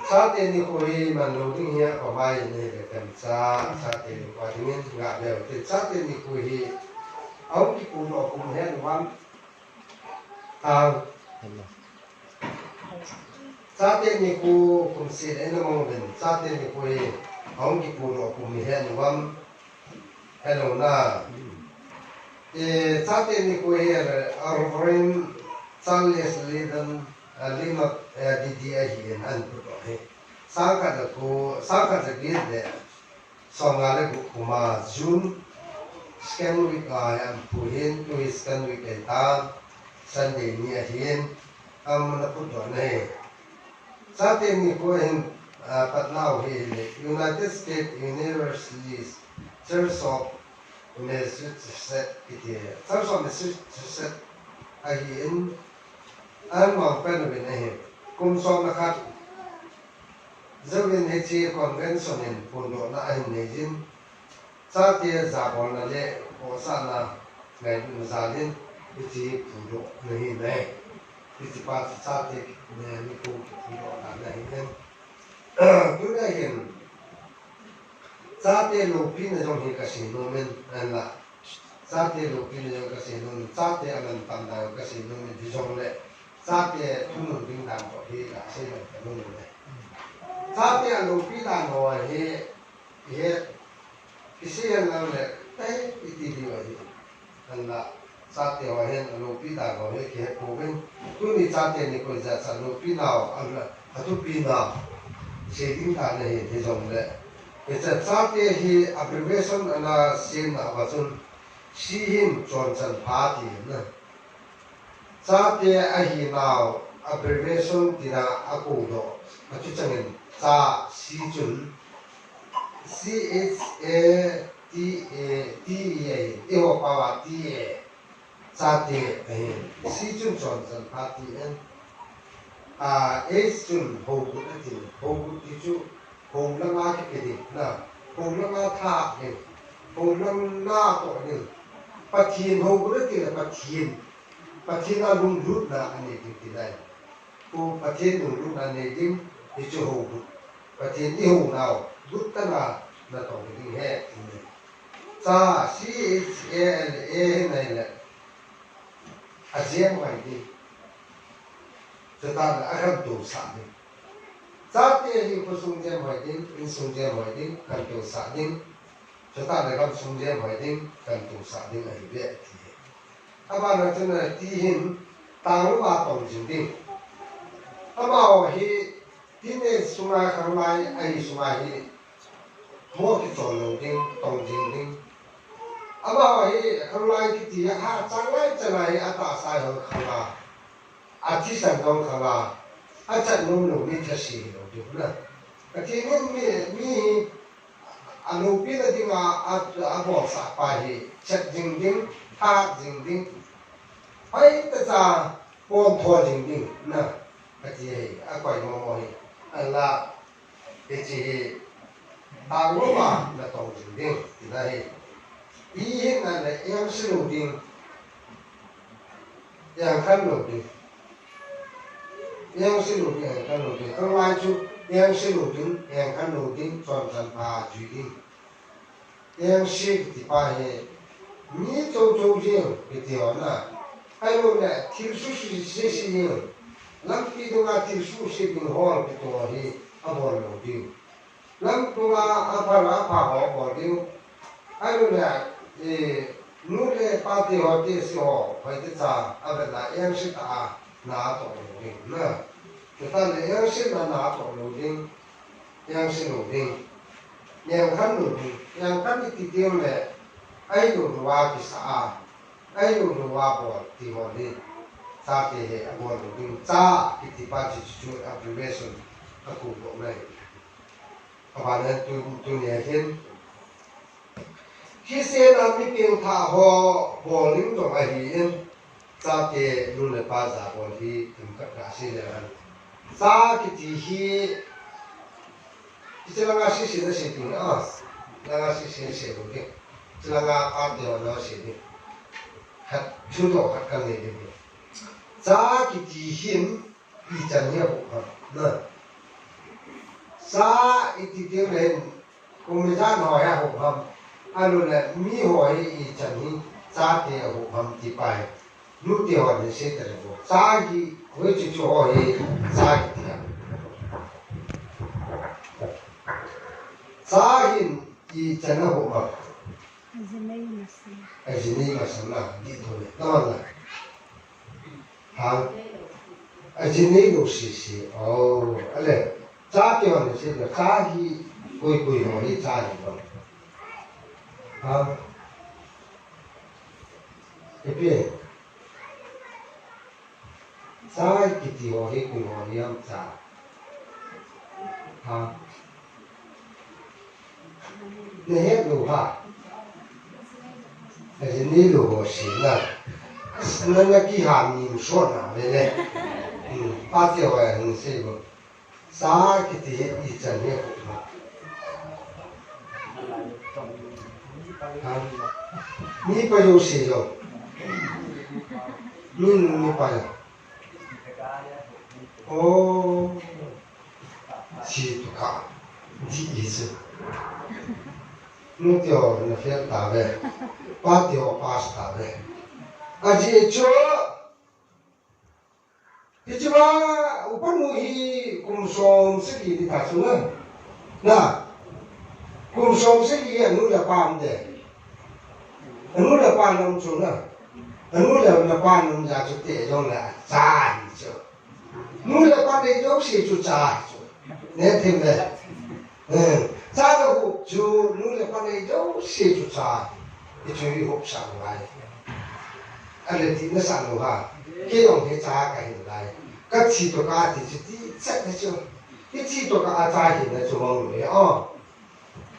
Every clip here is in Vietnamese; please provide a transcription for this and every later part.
sa te ni ko hi man lo ding hi ko mai ni le kan sa te ni ko ding nga le te sa te ni ko hi au ki ku no ku he wan tang sa te ni ku kum si le na mo ben sa te ni ko hi au ki ku no ku mi he wan hello na sa te ni ko hi Reverend Charles Lidan lima di dia hi an pu do he sangka da gid de songale ku kuma June scan week am puhin to scan week ta Sunday ni ahin am na pu do ne sa te ni ko hin patlaw he United States University Church of Massachusetts Church of Massachusetts ahin an mong pen win ahin kum som na khat zawin he chi convention in pundo na ahin nejin sa te za bon na le o sa na ngai du zalin chi pundo nahi ne chi pa sa te ne ni ko pundo na nahi ne tu na hin sa te lo pin na jong hi ka sin no men an la sa te lo pin na jong ka sin no sa te anan tam da ka sin no men di jong le sa te tu nu ding dan ko hi ka se no ka no le sa te lo pi da no he isi yang lang le tai iti di wa hi an la sa te wa hen lo pi da ko he ke ko ben tu ni sa te ni ko za sa lo pi na an la atu pi na se ding ta ne he di jong le ke sa te hi abbreviation ana sin na ba chun si him chon chan pha ti na sa te a hi now abbreviation ti na a ko do a chu changin sa si chun CHATATE ewa pawa TE sa te si chun chon chan pha ti en H chun ho gu na ti ho gu ti chu ho la ma ke di na ho la ma tha ni ho la na to ni pathin ho gu na ti la pathin a lung lut na ani ti dai ko pathin lung lut na ne ding ti chu ho gu pathin ti ho nào lut ta na to ni he sa CHALA này là ASEAN ngoài đi chúng ta là akan tu sa ni sa te hi ko sung je ngoài đi in sung je ngoài đi kan tu sa ni chúng ta là kan sung je ngoài đi kan tu sa ni ai be ti aba na chen na ti hin tang wa tong jing đi aba hi ti ne sunga khang mai ai sunga hi mo ki chon lo ding tong jing ding aba hi khang lai ki ti ha chang lai chanai ata sai ho khang la a ti san dong khang la a chat nom lo ni tha si lo du na ka ti mi a lo pi da ding a bo sa pa hi chat jing ding ha jing ding ai ta cha pon tho jing ding na ka ti hi a kwai mo hi an la ke chi ta lo ma na tong jing ding ti na hi ý hiện là em sẽ nổi tiếng em khăn nổi tiếng em sẽ nổi tiếng em khăn nổi tiếng không ai chú em sẽ nổi tiếng em khăn nổi tiếng toàn thân bà chủ tiếng em sẽ thì bà hệ ní châu châu riêng cái tiểu là hay luôn là thiếu số sẽ riêng lắm khi tôi là thiếu số sẽ bình hoa cái tổ thì ông bỏ nổi tiếng lắm tôi là bà bỏ tiếng hay luôn là nu le pa te ho te si ho phai te cha a ve la yang shi ta na to lo ding na te ta le yang shi na to lo ding yang shi lo ding yang khan lo ding yang khan ti ti le ai lo wa ki sa ai lo wa bo ti ho ni sa te he a bo lo ding cha ki ti pa chi chu abbreviation a ku lo mai a ba le tu ne hin khi xe nam mi pieng tha ho ling to a hi in cha te nu le pa za bo hi tim ka ka si le an cha ki ti hi la nga si na si ti a la nga si bo ke la nga a te na si ni hat chu to hat ka ne de cha ki ti hin pi chan ye bo ha na sa iti tiếng lên cùng người dân hỏi à hộp hầm anh là mi hỏi ý chân hi sa thì hộp hầm thì phải nút thì hỏi thì sẽ tới được sa thì với chú hỏi sa thì sa hin ý chân hộp hầm Ajini masana di thôi đó là hàng Ajini đồ xì ale cha tiêu này sẽ là cha hi quỳ hỏi cha gì vậy cái gì cha cái gì hỏi quỳ hỏi em cha này hết đủ ha Ajini đồ xì là nên cái hàm nhìn suốt nào vậy nè ba tiêu này hình sẽ có sa cái gì ý chân nhé ni pa yo xì rồi ni pa ô chỉ tu cả chỉ ý思nu tiêu nó phải ta về ba tiêu ba ta về à chỉ cho cái chứ mà upan muhi kum som sẽ đi thả xuống nữa nè kum som sẽ đi anh nuôi là pan đấy anh nuôi là pan ông xuống nữa anh nuôi là pan ông ra chút tiền trong là cha đi chứ nuôi là pan đấy đâu xí chút cha nè thêm đấy cha nó hụt chú nuôi là pan đấy đâu xí chút cha cái chú đi hụt sang lại anh là tin nó sang rồi ha cái ông cái cha cái hình này các chi tổ cá thì chỉ chắc đấy chứ cái chi tổ cá cha thì nó chụp mong rồi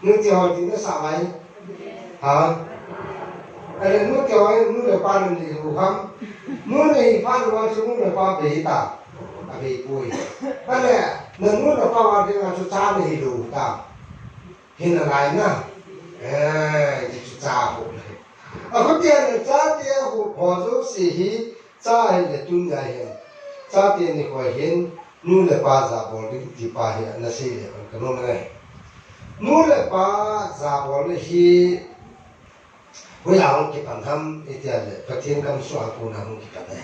nước tiêu thì nó sao vậy hả anh là nước tiêu nước là ba lần thì đủ không nước này ba lần chứ nước là ba bể ta bể bùi anh là nước là ba thì là cho cha này đủ ta hiện là này nè thì cho cha hộ có tiền là cha tiền hộ họ giúp gì cha hay là tuân giải hiện cha tiền thì khỏi hiện nu là ba giả bỏ đi thì ba hiện là gì đấy còn cái này nu là ba giả bỏ đi thì với ông cái bản thân thì là phát triển công suất của nó không cái đấy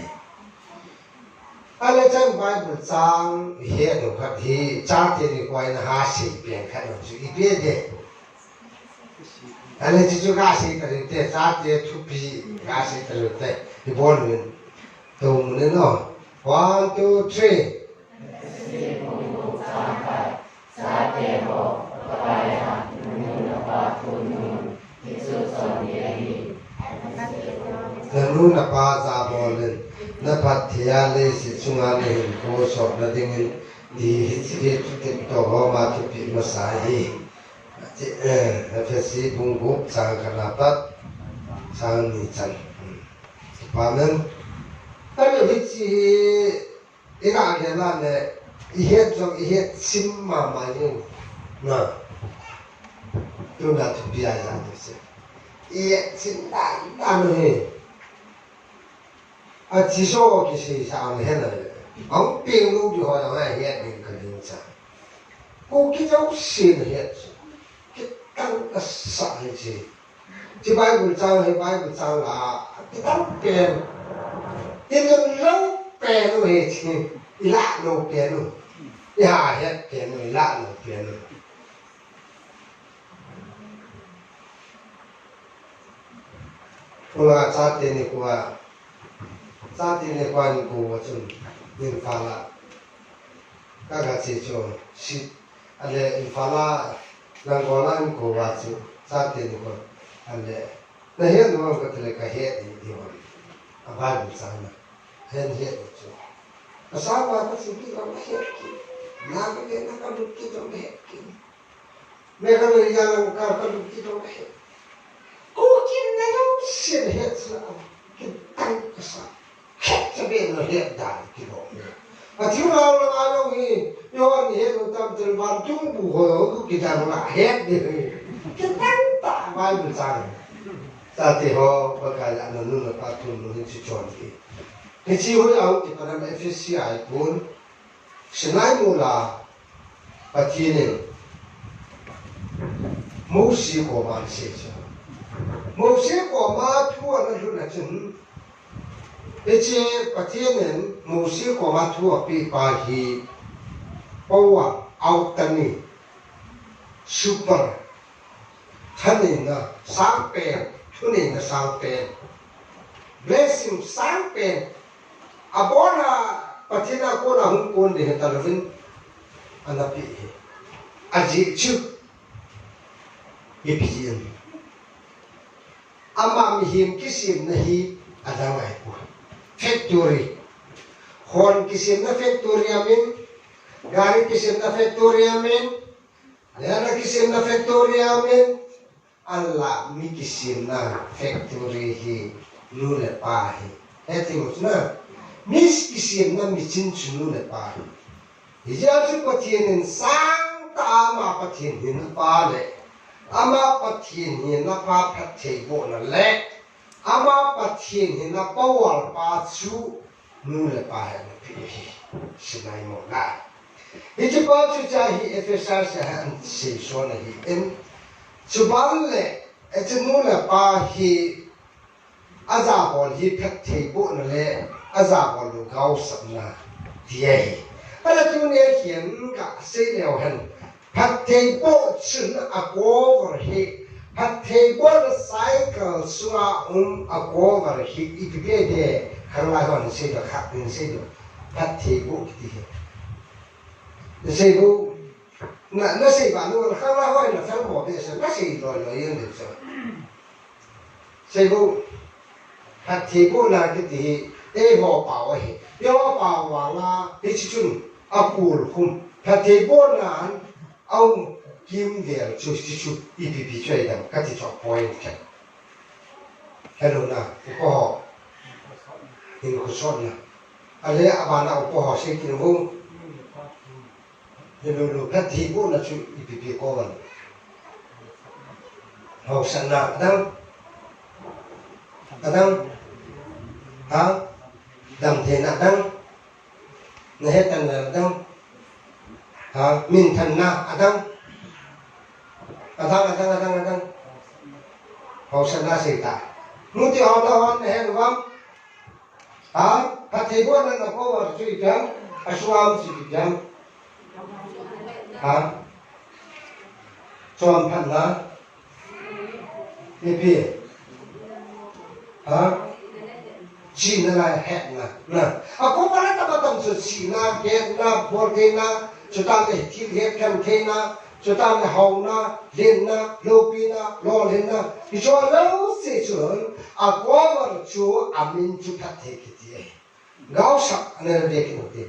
anh ấy trong Bible trang hiện được phát thì cha tiền thì coi là hai sĩ biến khai được chữ ý biết đấy anh ấy chỉ cho hai sĩ cái đấy cha tiền thu phí hai sĩ cái đấy thì bốn mình tụng nên nó 1, 2, 3 nu na pa za bolen na pathya le si chunga le ko so na dingin di hi ti to ho ma ti pi ma sa hi fa si bung bu sang kana pat sang ni chan pa men ta le hi chi e ga ge la le i he sim ma ma ni na tu na tu pi a za de se i sim ta no he chỉ số cái gì sao này hết rồi, ông tiền luôn thì họ nói hết mình cần linh sản, cô cái dấu xin hết, cái tăng cái sai gì, chỉ bài buổi trang hay bài buổi trang là cái tăng tiền, tiền nó lâu tiền nó hết chứ, lạ nó tiền nó, nhà hết tiền nó lạ nó tiền nó, cô là cha tiền này cô à cha tiền này quan cô chun in pha la các cái gì cho shit anh là in pha la đang có là cô vào chứ cha tiền này quan anh là này hết nó có thể là cái hết thì điều à vài buổi sáng mà hết chứ à sao mà có sự kiện đó hết kì làm cái này nó có được cái đó hết kì mấy cái này làm có được cái đó hết cô kia nó đâu xin hết rồi cái tăng cái sao hết cho bên nó hết đại cái đó à thiếu nào là ai đâu thì do anh hết rồi tâm từ ban chúng bù hồi cứ cái thằng là hết đi cái tăng tạ vai buổi sáng ta thì họ bắt cái là nó luôn là bắt tuần nó chỉ chọn cái chi hồi ông thì còn làm FCI 4 sinh ai mua là 把天呢，某些国嘛写着，某些国嘛突然那就那真，而且把天呢，某些国嘛突然被把去，包啊，奥特尼，super， ท่านนี่นะสร้างเป็นทุนนี่นะสร้างเป็น blessing สร้างเป็นอาบอนะปฏิณาโกนะหุ่นโกนเดตาลวินอันนั้นเป็นอาจิชุยิบยินอามามีหิมกิสิมนะฮีอันนั้นไงกู factory คนกิสิมนะ factory อามินgari kisim na factory amin lera kisim na factory amin Allah mi kisim na factory hi nule pahi etimos na mis kisim na mi chinchu nule pahi hija chu patienin sang ta ama patien hin pa le ama patien hin na pa phathei bo na le ama patien hin na pawal pa chu nule pahi na pi sinai mo la Itu baca cahi Efesus yang sesuatu ni. Sebab le, itu mula pahi azabol hi pekti bu le azabol lu kau sabna dia. Pada tu ni hian ka seleu han pekti bu cun agover hi pekti bu cycle sua agover hi itu dia kerana sedo kat sedo pekti bu kita. Sebu, na seba nu kalau hoi na sang mo biasa, na seba lo yang tu so. Sebu, hati pun na kita ho bau he, yo bau wala, hicun akul kum, hati pun na au kim dia cuci ipi cuci dam, kati cok point kan. Hello na, upoh, ini kusot na, ada abana upoh sekian bu. Dulu kan tibu na cu ipipi kawan. Hau sana kadang, ha, dam thena kadang, nahetan kadang, ha, min thanna kadang, hau sana sita. Nuti hau lawan nahen wam, ha, patibu na kawan cu ipang, aswam cu ipang. Ha? Chọn phận là Ipi ha? Chỉ là hẹn là có phải là ta tâm sự chỉ là hẹn là bồ đề na chúng ta để thi hẹn khen thế na chúng ta để hậu na lên na lâu pi na lo lên na thì cho lâu sẽ chuẩn qua vào chúa amin chú phát thế cái gì gạo sắc nên để cái gì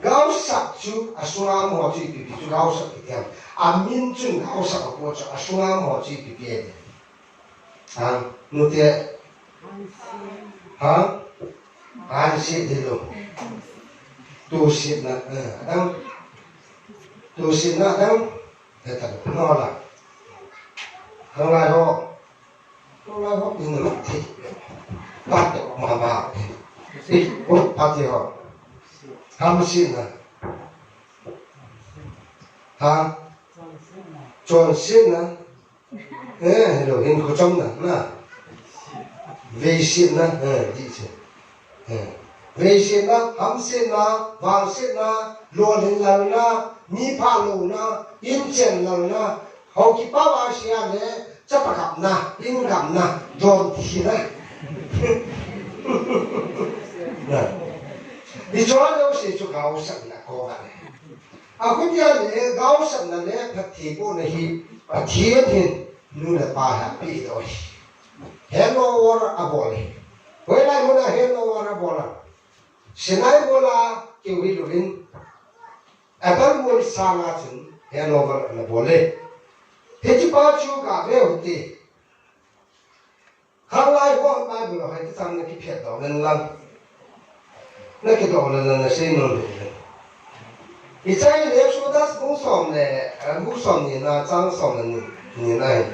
gạo sắc chú asura mo chú bị chú gạo sắc cái gì amin chú gạo sắc của chú asura mo chú bị cái gì à nút thế hả anh sẽ đi đâu tu sĩ na đang tu sĩ na đang để tập nó là không ai ho nhưng mà thì bắt được mà đi út bắt thì họ ham xin à ha chọn xin à rồi hình của trong nè về xin nè đi chứ về xin nè ham xin nè vàng xin nè lúa lên lần nè mi pha lù nè yên chèn lần nè hậu kỳ bao bao xia nè chắc phải gặp nè yên gặp nè đòn thì nè đi cho đâu sẽ cho gạo sẵn là có vậy cũng như là gạo sẵn là nè thật thì bộ này và thiên thiên nu là ba happy rồi hello war abole với lại muốn là hello war abole senai bola kêu đi luôn Apple muốn sang à chừng hello war abole thế chứ bao nhiêu cả về hụt đi không ai có ai bữa hay cái thằng này cái phiền đó nên lăng nó cái đó là xây nó được thì trái nếu số đó cũng sống này là trang sống này này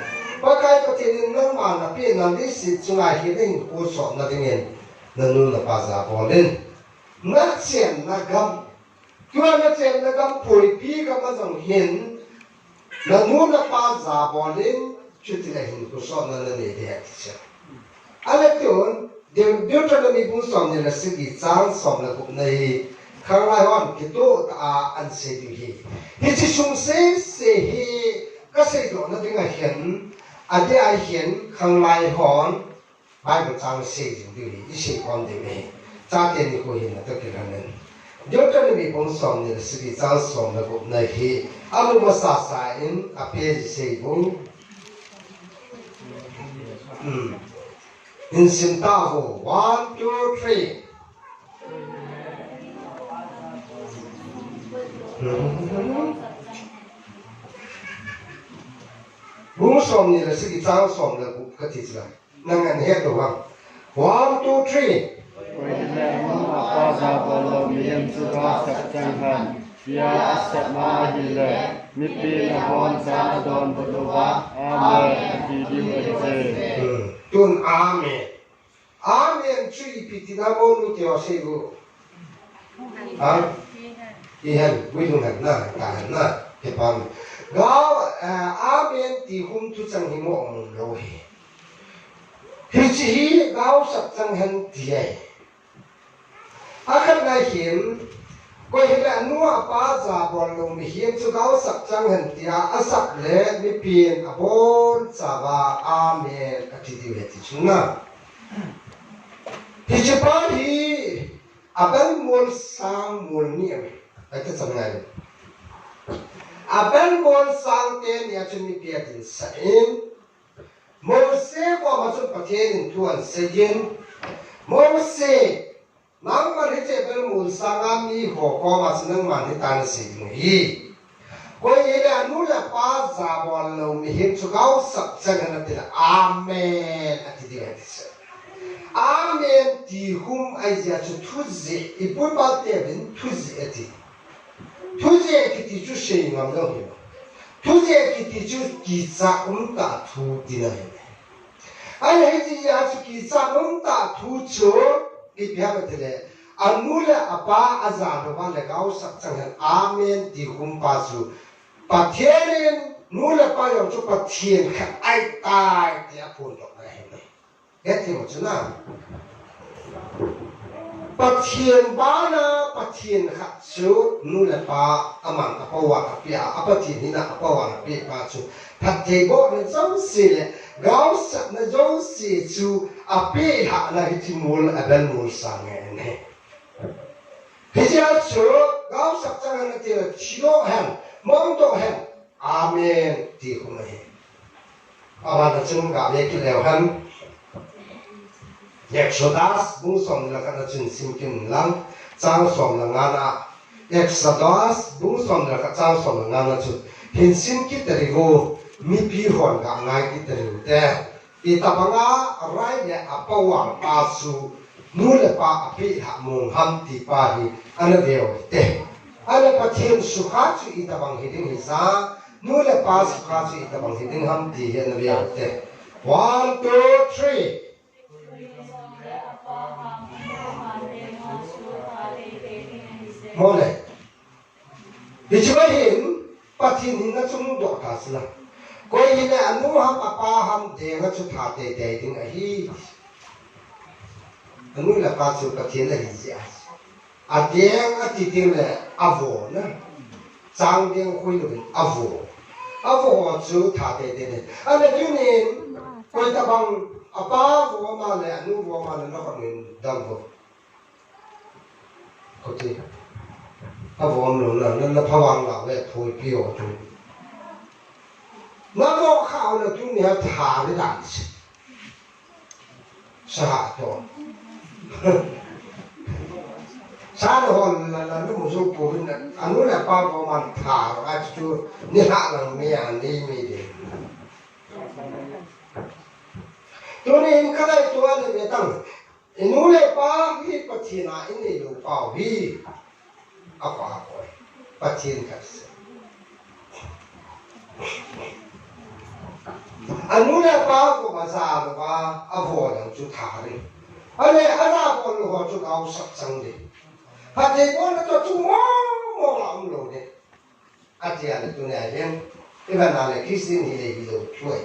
và cái có thể nó mà nó biến nó đi xịt chúng ai hiện nay cũng sống nó thế này nó luôn là bao giờ bỏ lên nó chèn nó gầm ตัวนั้นเจนนะกำปุ๋ยพี่กำมาส่งเห็นแล้วนู้นป้าจ่าบอลินชุดที่เราเห็นกุศลนั่นนี่เดียร์ที่เชื่ออะไรตัวเดี๋ยวจะมีบุญสมเนี่ยนะสิ่งที่จ้างสมแล้วผมในข้างไร่วันคิดตัวอันเสียดีที่ชุมเสียเสียก็เสียตัวนั่นถึงเห็นอันที่เห็นข้างไร่หอนไปบุญจ้างเสียจริงดีที่เสียความดีไหมจ้าเต็มที่คุยนะตัวกี่ครั้งนั้นเดี๋ยวจะมีบุญสมเนี่ยสิ่งที่จ้างสมแล้วผมในอารุมาสาสายอินอภิเษกบุญin Sintavo 1, 2, 3 บุ้งสมนี่แหละสิ่งที่จ้างสมแล้วก็ติดละนั่งอันเฮ็ดตัวว่า 1, 2, 3为了我把咱们老民族的实践看，也是马来的，米比那方咱们不多吧？阿门，弟弟们这。ตุนอาเมนอาเมนช่วยพิธีนาโมนุเตียวเสกุอ่ะที่เห็นวิลุงเห็นนะการเห็นนะเห็นปังก็อาเมนที่หุ่นทุจังหิมองโลหิที่จีก็สักจังเห็นที่อาคันไงเห็นก็เห็นแล้วนัวป้าจ่าบอลลงมีเห็นสุดเขาสักจังเห็นที่อาสักเล่มีเพียงอบนจ่าว่าอาเมนอธิดิเวทิชุนะที่จะป้าที่อาเป็นมวลสร้างมวลเนี่ยไอ้ที่ทำไงอาเป็นมวลสร้างเต็นเนี่ยจะมีเพียงสิ่งเสียงโมเสสก็มาจนประเทศนี้ทวนเสียงโมเสสนังมันที่จะเป็นมูลสร้างมีหัวข้อมาซึ่งมันที่ตั้งสิ่งนี้ก็ยังได้นู่นแหละป้าจ่าบอลเรามีเห็นสุขเอาสักสักนั่นเป็นอาเมนอธิเดียร์ที่อาเมนที่หุ่มไอ้เจ้าจุดทุจริตอีปุ่นบ้านเต็มทุจริตที่ทุจริตที่จุดเชื่อมเราเห็นทุจริตที่จุดกิจตาทุดีนะเห็นไอ้ที่ยาจุดกิจตาทุจริตอีเพียงแต่เลยอันนู้นแหละป้าอาจารย์ว่าเลยเขาสักจังเห็นอาเมนที่หุ่มป้าสุประเทศนี้นู้นแหละป้าอยากจะประเทศไอ้ตายที่พูดออกมาเห็นไหมเฮ็ดที่มันจะน่าประเทศบ้านนะประเทศขัดชูนู่นแหละป้าอามันอาปวันอาปีอาประเทศนี้นะอาปวันอาปีป้าชูประเทศก็เนี่ยจ้องสิเลยเขาสักเนี่ยจ้องสิชูอาปีหาอะไรที่มูลเป็นมูลสังเกตเนี่ยที่จะชูเขาสักจังเนี่ยที่ชิโลเห็นมองตัวเห็นอาเมนที่คุณเห็นอาวันนั้นจึงกับเด็กแล้วเห็นเอกโซดัสบุ้งส่งแล้วก็จึงสิ่งที่หลังจ้างส่งแล้วงานอ่ะเอกโซดัสบุ้งส่งแล้วก็จ้างส่งแล้วงานอ่ะจึงเห็นสิ่งที่ตรีโกมีพิหอนกับนายที่ตรีแต่อีตาบังอาไรเนี่ยอาปวังอาสูนู่นแหละป้าอภิหามงหัมติปาหีอันนั้นเดียวเต้อันนั้นประเทศสุขาจุอีตาบังหิดิงหิซานู่นแหละป้าสุขาจุอีตาบังหิดิงหัมติอันนั้นเดียวเต้ 1, 2, 3โมเลยดิฉันเห็นปฏิทินนั้นชุ่มดอกทัศน์ก็เห็นอนุหัมป้าหัมเดียงก็ชุดหาเตะถึงไอ้ฮีอนุละป้าชุดปฏิทินเลยเสียอาเดียงอาทิตย์เลยอาโวนะจางเดียงคุยด้วยอาโวชุดหาเตะเนี่ยอันนี้ยูนินคุยตะบังอาป้าวัวมาเลยอนุวัวมาเลยนักเรียนดังก็ก็ที่อาวัวมันนั่นพวังเราเลยพูดพี่โอจุนักโลกข่าวเนี่ยจุเนี่ยถาไม่ได้สหตัวสารหอนนั่นนู่นมุสุปูนอันนู้นแหละป้าวัวมันถาอาจจะนี่หาหลังมีอันนี้มีเดีตัวนี้ก็ได้ตัวนี้ไม่ตั้งอินูเลป้าวิปัจจินาอินี่ลูกป้าวิอาควาคอยปัจจินกันอันนู้นเลป้าก็มาซาลูกป้าอาโวยังจุดหาริอันนี้อันนั้นคนหัวจุดเอาสักจังดิถ้าเด็กคนนั้นจะจุ่ม mong là ông lồ đấy à chị là tôi này lên cái phần nào là khi xin thì để ví dụ chuỗi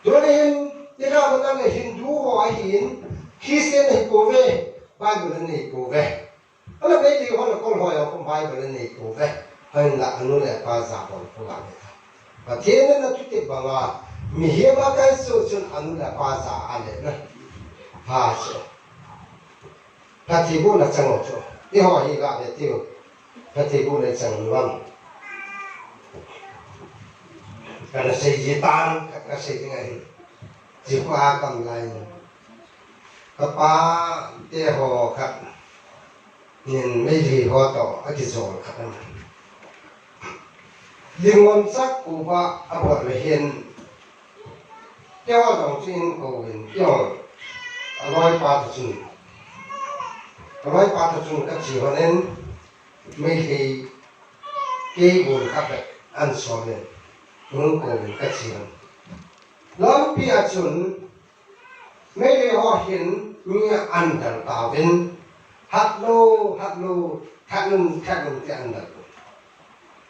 cho nên cái nào mà đang là Hindu hoặc Hin khi xin thì cố về Bible này cố về đó là cái gì họ là con hỏi không Bible này cố về hơn là anh nói là ba giả bọn phụ làm đấy và thế nên là chúng ta bảo là mi hiếm cái số chuyện anh là ba giả anh đấy ha chứ cái thì bố là chẳng ngộ chỗ đi hỏi gì cả để tiêu cái thì bố là chẳng ngon cái là xây dựng tan cái là xây dựng này chỉ qua cầm lại các ba để họ khác nhìn mấy gì họ tỏ cái rồi khác liên quan sắc của ba ở bên hiện theo dòng chuyên của mình theo nói ba thật sự các chị họ nên mấy cái buồn khác ăn xóm này muốn của mình các chị lắm bây giờ chuẩn mấy người họ hiện như ăn đằng tàu bên hạt lô thắt lưng thì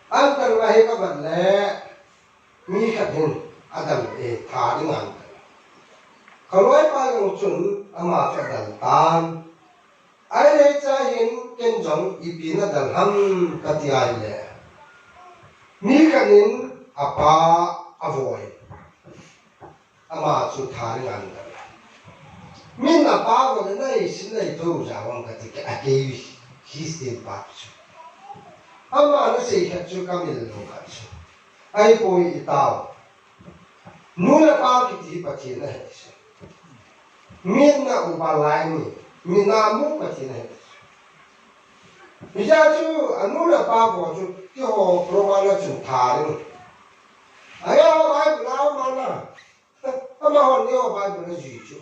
ăn đằng là hết các bạn lẽ mi khát hiện adam để thả đi ăn kalau nói ba yang chuẩn ama phải đằng tan ai lấy cha hiện kiến giống ipin đằng ham cái gì ai lẽ mi khát hiện apa avoid ama chu thả đi ăn mình là ba cái này xin này thôi ra vòng cái cái history ba chứ ama nó sẽ hết chú cái mình luôn cái chứ ai bồi tao nu là ba cái gì bắt chuyện này mình là uba lại mình làm một cái gì này bây giờ chú nu là ba bộ chú cái họ program là chú thà đi ai ao bài lao mà na ama họ nhiều bài nó gì chú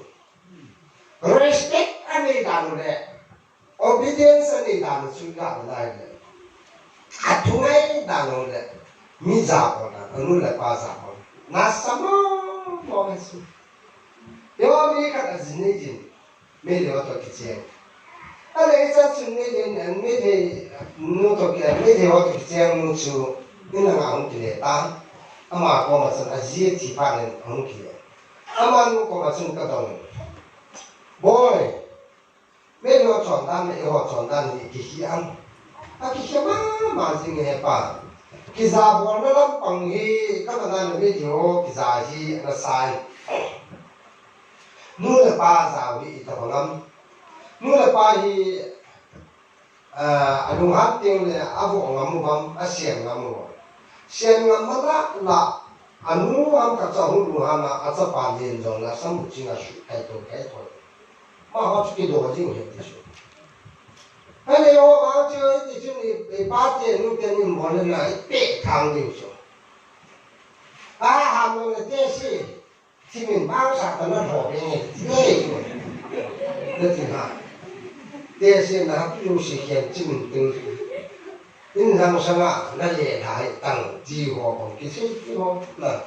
respect anh ấy đàn đấy obedience anh ấy đàn chú đàn lại đấy atungai đàn đấy mi giáo đó nu là ba giáo na sama mau hết nếu mi cái là gì này gì mấy điều đó cái gì anh ấy sẽ suy nghĩ đến mấy cái nu đó cái mấy điều đó cái gì nu chú nên là ông kia ta ama có mà sinh gì thì phải nên ông kia ama nu có mà sinh cái đó boy mấy điều chọn đan mấy điều chọn đan thì cái ăn cái mà gì nghe pa cái giá bọn nó làm bằng hi các bạn nói mấy điều cái giá hi nó sai nu là ba giá hi tao làm nu là ba hi anh hát tiếng là avo ngắm mắm xiên ngắm là anh nu ham cả cháu nu ham là cháu ba liền rồi là xong một chuyện là cái thôi mà họ chỉ đồ gì hết đấy chứ hay là họ bảo chơi thì chúng đi ba tiền nu tiền như món này bể thang đi chứ ham nó là thế gì thì mình bao sạch nó hổ bên này thế nó thì hả thế gì là yêu sự hiện chính từng in sang sang nó dễ thái tăng chi họ còn cái gì họ là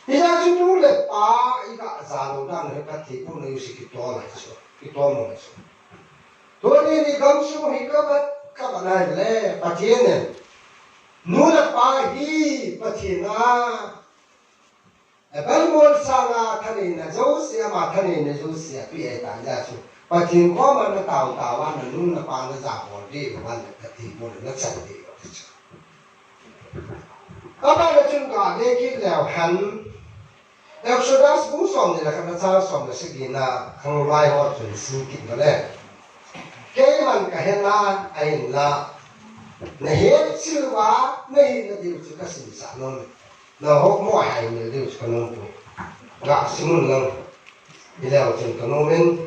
bây giờ chúng tôi là ba cái giá đồ đang là cái thị trường này sự cái to này chứ cái to mà chứ thôi thì cầm xuống thì các bạn này là phát triển này nu là ba hi phát triển à bây giờ sang à thằng này là dấu xe mà thằng này là dấu xe bị ai tàn ra chứ phát triển quá mà nó tạo anh là nu là ba nó giảm bỏ đi mà anh là thị trường nó chạy đi rồi các bạn là chúng ta để cái lèo hành Exodus cũng xong thì là các bạn sao xong là sự kiện là không lai họ chuẩn sinh kịch đó đấy cái mình cái hiện là anh là này hết chưa quá này là điều chỉ có sinh sản luôn là họ mua hàng là điều chỉ có nông cụ gạo sinh luôn bây giờ chúng ta nông dân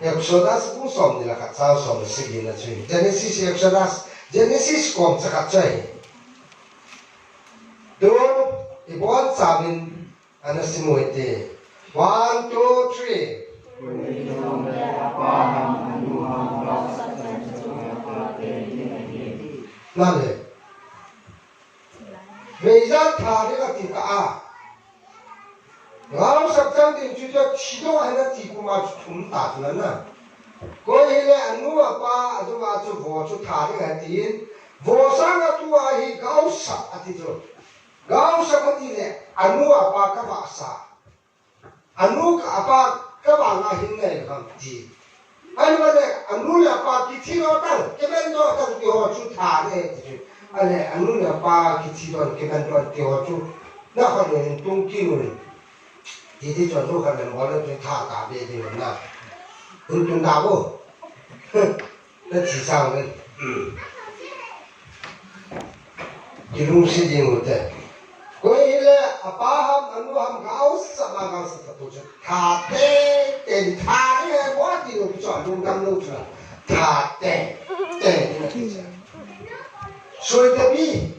Exodus cũng xong thì là các sao xong là sự kiện là chuyện Genesis Exodus Genesis còn sẽ các chơi đó thì bọn sao mình anh xin mời thế 1, 2, 3 นั่นเลยbây giờ thà cái gì cả ngắm sắc trăng thì chúng ta chỉ có hai cái gì cũng mà chúng ta cho nên là कोई ले अनु अपा अजु आजु वो चु थारी हतीन वो सांग तु आही गाँव सा अति जो गाँव सा मती ले अनु अपा का बासा अनु का अपा का बांगा हिन्ने हम जी अनु ले अनु ले अपा किसी रोता केबेन दो का तु हो चु थारी अले अनु ले अपा किसी दो केबेन दो ते हो चु ना खने तुम किनु इति जो नु खने बोले तो था का बे दे ना तुम दाबो那提倡的，一路是因为的，关于呢，阿爸哈们我们搞什么搞什么都是他的，他的我的不叫弄干弄出来，他的，那个提倡，所以的比，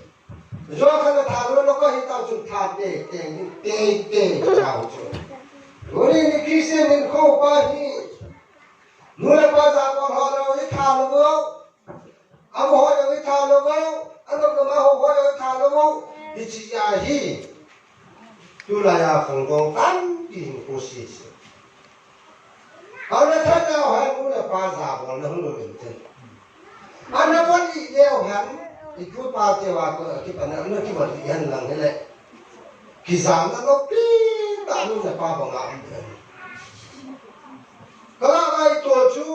如果看到他们那个一到就他的，搞出来，我的你其实你好把你。Nula baza kon hono i thalo am hoyo i thalo ano kama hoyo i thalo ichi ya hi tula ya khong dong tan kin ko si si ana tha ya ha nula baza kon no lo yin ten ana wan i leo han i pu pa te wa ko ki pa na no ki ba ti han lang hele ki zam na no pi ta nu na pa ba nga kalau itu tu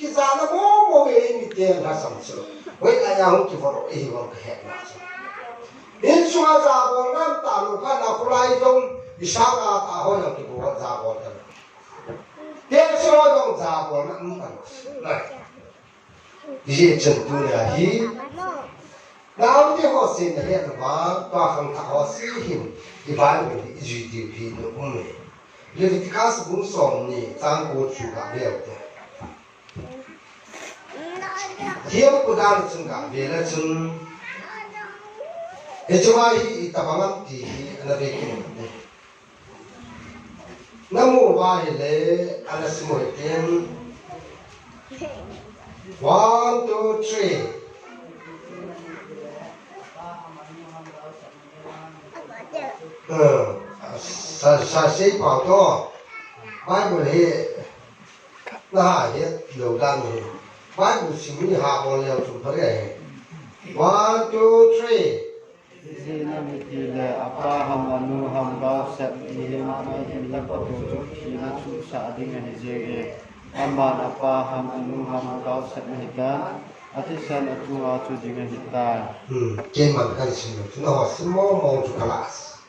kita nak mau ini dia nak samsul, wei ayah kita baru orang kehet nak. Ini semua zaman nam talu kan aku lagi dong isyarat tahu yang kita buat zaman kan. Dia semua dong zaman nam kan. Dia contohnya hi. Now dia hosin dia nama bahkan tak hosin ibarat ini GDP itu umum. Jadi kita sebelum ni jangan juga belde. Dia bukan cuma belde cuma, cuma ini tabangan di anak bikin. Namun wahile anak semua itu 1, 2, 3. Saya bảo Bible he na he lưu đan he Bible chỉ mình hạ bọn leo chúng phải cái 1, 2, 3 Zina mitile apa ham anu ham gau sep ihim ihim lepat tujuh kilo susah dengan hijau aman apa ham anu ham gau sep hitan atisan atu atu dengan hitan. Keman kan sini, cuma semua mau juga kelas.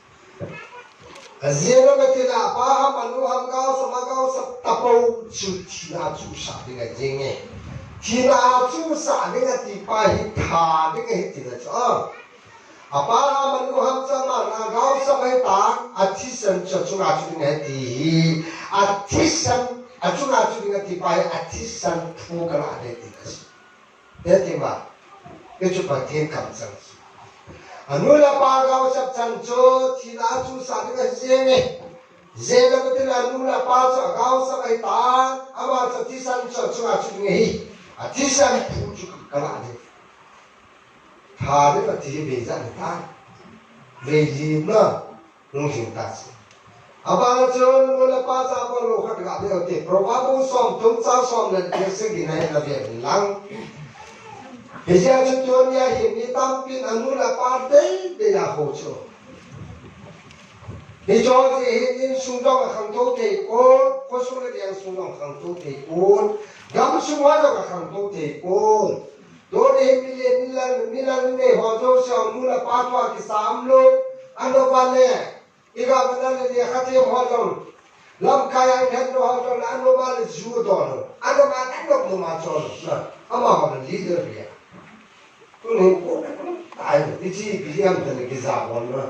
Zina mitile apa ham anu ham gau sama gau sep tapau cuci atu susah dengan jengeh. Tina susah dengan tipa hitan dengan hitan apa manu ham sama na gau sampai tak atisan cacunga cacunga di atisan cacunga cacunga di pai atisan pugal ada di kas. Jadi mah itu bagian kamsang. Anu la pa gau sab canco tina susah dengan zene zene betul anu la pa gau sampai tak ama atisan cacunga cacunga hi atisan pugal ada. Thà đấy là chỉ về gia đình ta về gì nữa không hiểu ta gì à ba là chơi nó là ba sa ba lô khác gặp được thì program xong chúng ta xong là việc sinh cái này là việc lăng bây giờ chúng tôi nhà hiện đi tam pin anh là ba đấy để là hỗ trợ thì cho thì hiện xuống trong hàng thô thì có số lượng điện xuống trong hàng thô thì gắm xuống hóa trong hàng thô thì Doni milan ne hojo sham mula patwa ki samlo ano bale iga banale ni khati hojo lam kaya hendo hojo ano bale judo ano ma ano no ma chon ama ho leader ya tuni ko ai ichi biam tane ki za bon na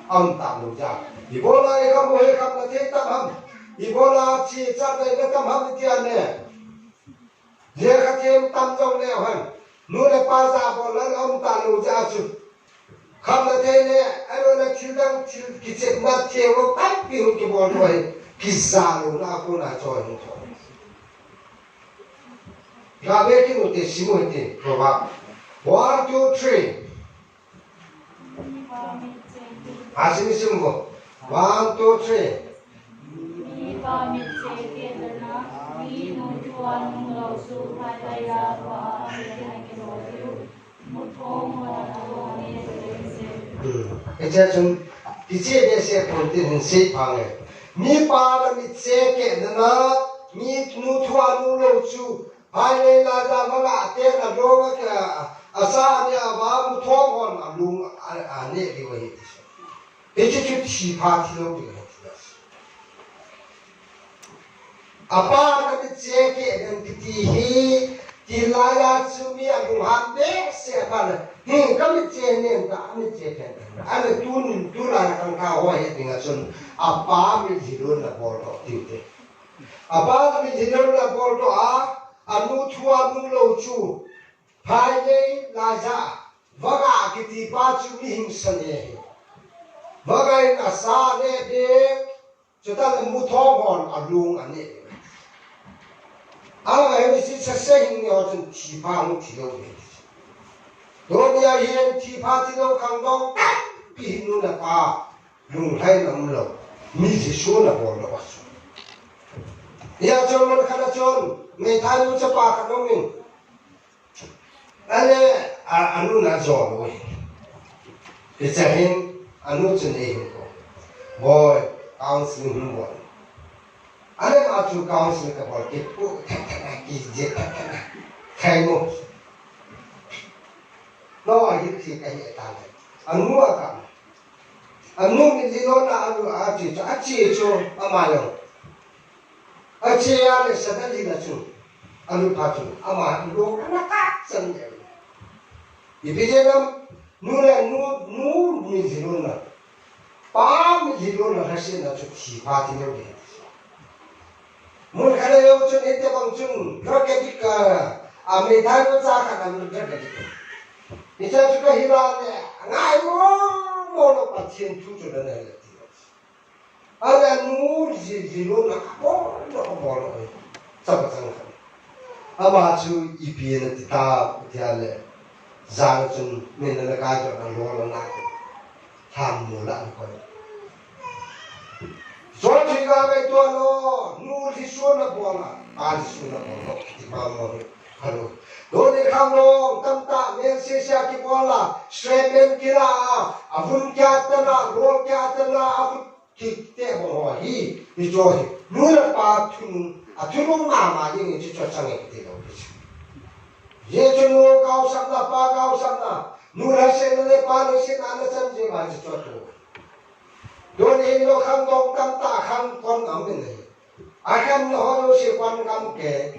am ta no ja ibola ega mo he kam na te tam ham ibola chi cha te na tam ham ti ane le khati tam jong ne han Nula pasa bolan om tanu jasu. Kamla tene alo na childang kicet mat chewo tapi ki bol boy kisalu na ko na join to. Gabe ki no te simo te proba. 1, 2, 3. Asini simo. 1, 2, 3. tuan lo su hai tai ya wa ai hai ke lo yu một hôm mà tôi nghe được cái chuyện chúng cái chuyện này sẽ còn tin sẽ phang ấy mi pa là mi sẽ cái đó mi nu thua nu lâu chu hai này là ra mà ngã tiền là đâu cái asa này mà mu thua còn mà lung này đi vậy cái chuyện chỉ pa thì lâu đi apa là mi sẽ cái nên cái hi thì là ya chú mi ăn dùng hạt bé sẽ phản cái mi sẽ nên ta mi sẽ cái anh ấy tu là thằng cao hoa hết tiếng Anh apa mi chỉ luôn là bỏ đó tiêu thế apa mi chỉ luôn là bỏ đó anu thua anu lâu chu hai này là ra vợ cái tí ba chú mi hình sân này vợ cái là sa này bé chúng ta là mua thong hòn ăn luôn anh ấy anh ấy chỉ sẽ sinh nhờ chân chỉ phá không chỉ đâu vậy rồi bây giờ chỉ phá chỉ đâu không đâu bị nó là phá lùng hay lắm lâu mi chỉ số là bỏ nó xuống giờ cho mình khá là chôn ngày thay nó sẽ phá khá đông mình anh ấy anh nó giỏi rồi cái cha hình anh nó chân ấy boy counseling không boy anh em áp dụng counseling các bạn cái phụ cái gì thay nó nói gì cái gì ta này anh mua cả anh mua cái gì đó là anh áp cho amayo anh là sẽ cái gì là chú anh phát chú ama đồ nó cắt chân đấy thì bây giờ nu mình gì luôn là ba mình gì luôn là hay là chú chỉ phát thì đâu đấy muốn cái này ông chọn hết bằng chung rất cái việc mình thay nó ra khả năng rất là nhiều thì sao chúng ta hiểu là ngài mua nó phát triển thu cho nó này là gì anh là nu gì luôn là nó bỏ rồi sao mà ama chú EPN thì ta thì là ra chung mình là cái cho nó lo là tham mua lại coi rồi thì cáiตัวnó nu thì số nó bỏ mà ăn số nó bỏ thì bao nhiêu hello đối với khang long tâm ta men se se ki bỏ là streamen kia là avun kia ta là roll kia ta là avun ki te bỏ hi thì rồi nu là ba thun thun mà những cái chuyện chẳng cái gì đâu ye cho nu cao sắc là ba cao sắc là nu là se nó ba nó se nó chân gì mà cho đối với nó khang long tâm ta khang con ngắm cái này akan nó sẽ quan tâm cái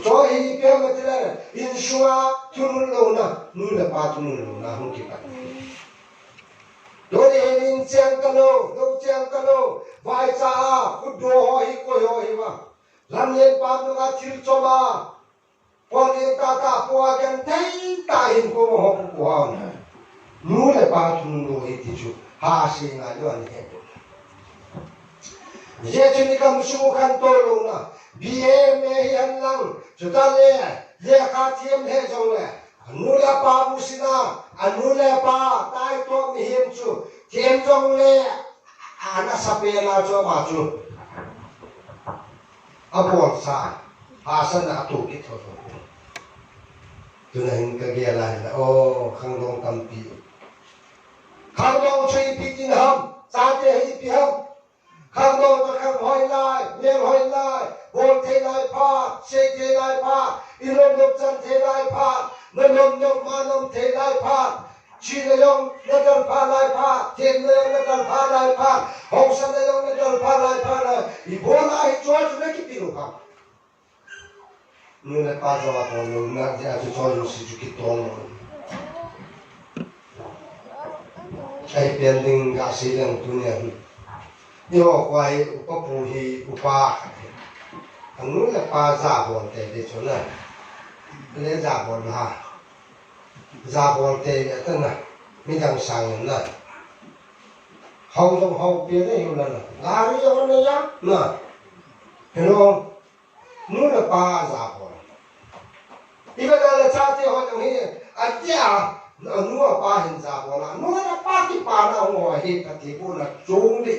cho hi cái mà thế này insua thun lâu na nu là ba thun lâu na không kịp đối với in chang cái lô vai cha hút đồ hi coi hi mà làm lên ba nó ga thiếu cho mà quan lên ta qua cái thấy ta hình của họ của nu là ba thun lâu hi thì chú ha sinh là do anh hết giờ chúng ta muốn sống khăn tôi luôn à bia mê hiền lăng chúng ta lê khát thiêm hết rồi nè nu là ba musina nu là ba tai to mi hiền chú thiêm trong lê ana sape na cho mà chú abol sa hasan atu cái thôi cho nên cái kia là khang long tâm pi khang long chơi pi tin hầm sa thế hay pi hầm khang long cho khang hỏi lại bol thế lại pha xe thế lại pha ilom lom chân thế lại pha nôm ma nôm thế lại pha chi là yong nó cần pha lại pha thiên nó cần pha lại pha hồng san nó yong nó cần pha lại pha là bol lại cho chúng cái pi luôn không nó là pa cho vào luôn nó sẽ cho chúng sử dụng cái tool ai building gà xây dựng tu này nhiều quay upapu hi upa anh nói là pa giả bồn tệ để chỗ này lấy giả bồn ha giả bồn tệ để tên này mình đang sang này hậu trong hậu biết đấy hiểu là gà đi cho nó nhá nè hiểu không nói là pa giả bồn bây giờ là cha thì họ trong này anh cha nuôi pa hình giả bồn là nuôi là pa cái pa nào ngoài hết cái thì bồn là trốn đi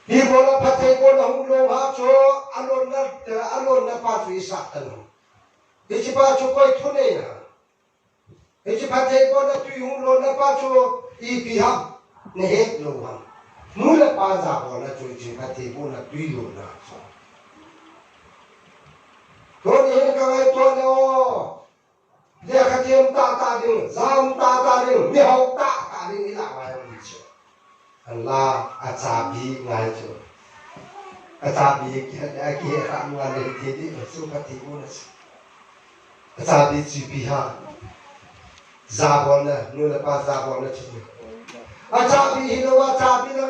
hi bola phathei bola hung lo ha cho alon na pa chu isa tan hi chi pa chu koi thu nei na hi chi phathei bola tu hung lo na pa chu i pi ha ne he lo ha mu la pa za bola chu chi phathei bola tu lo na to ni ka ngai to ne o de kha tiam ta ding zam ta ding mi hau ta ding ni la wa ni chu Allah acabi ngai chu acabi ki ha nu ale ti di su ka ti u na acabi chi pi ha za bon na nu la pa za bon na chi acabi hi no acabi na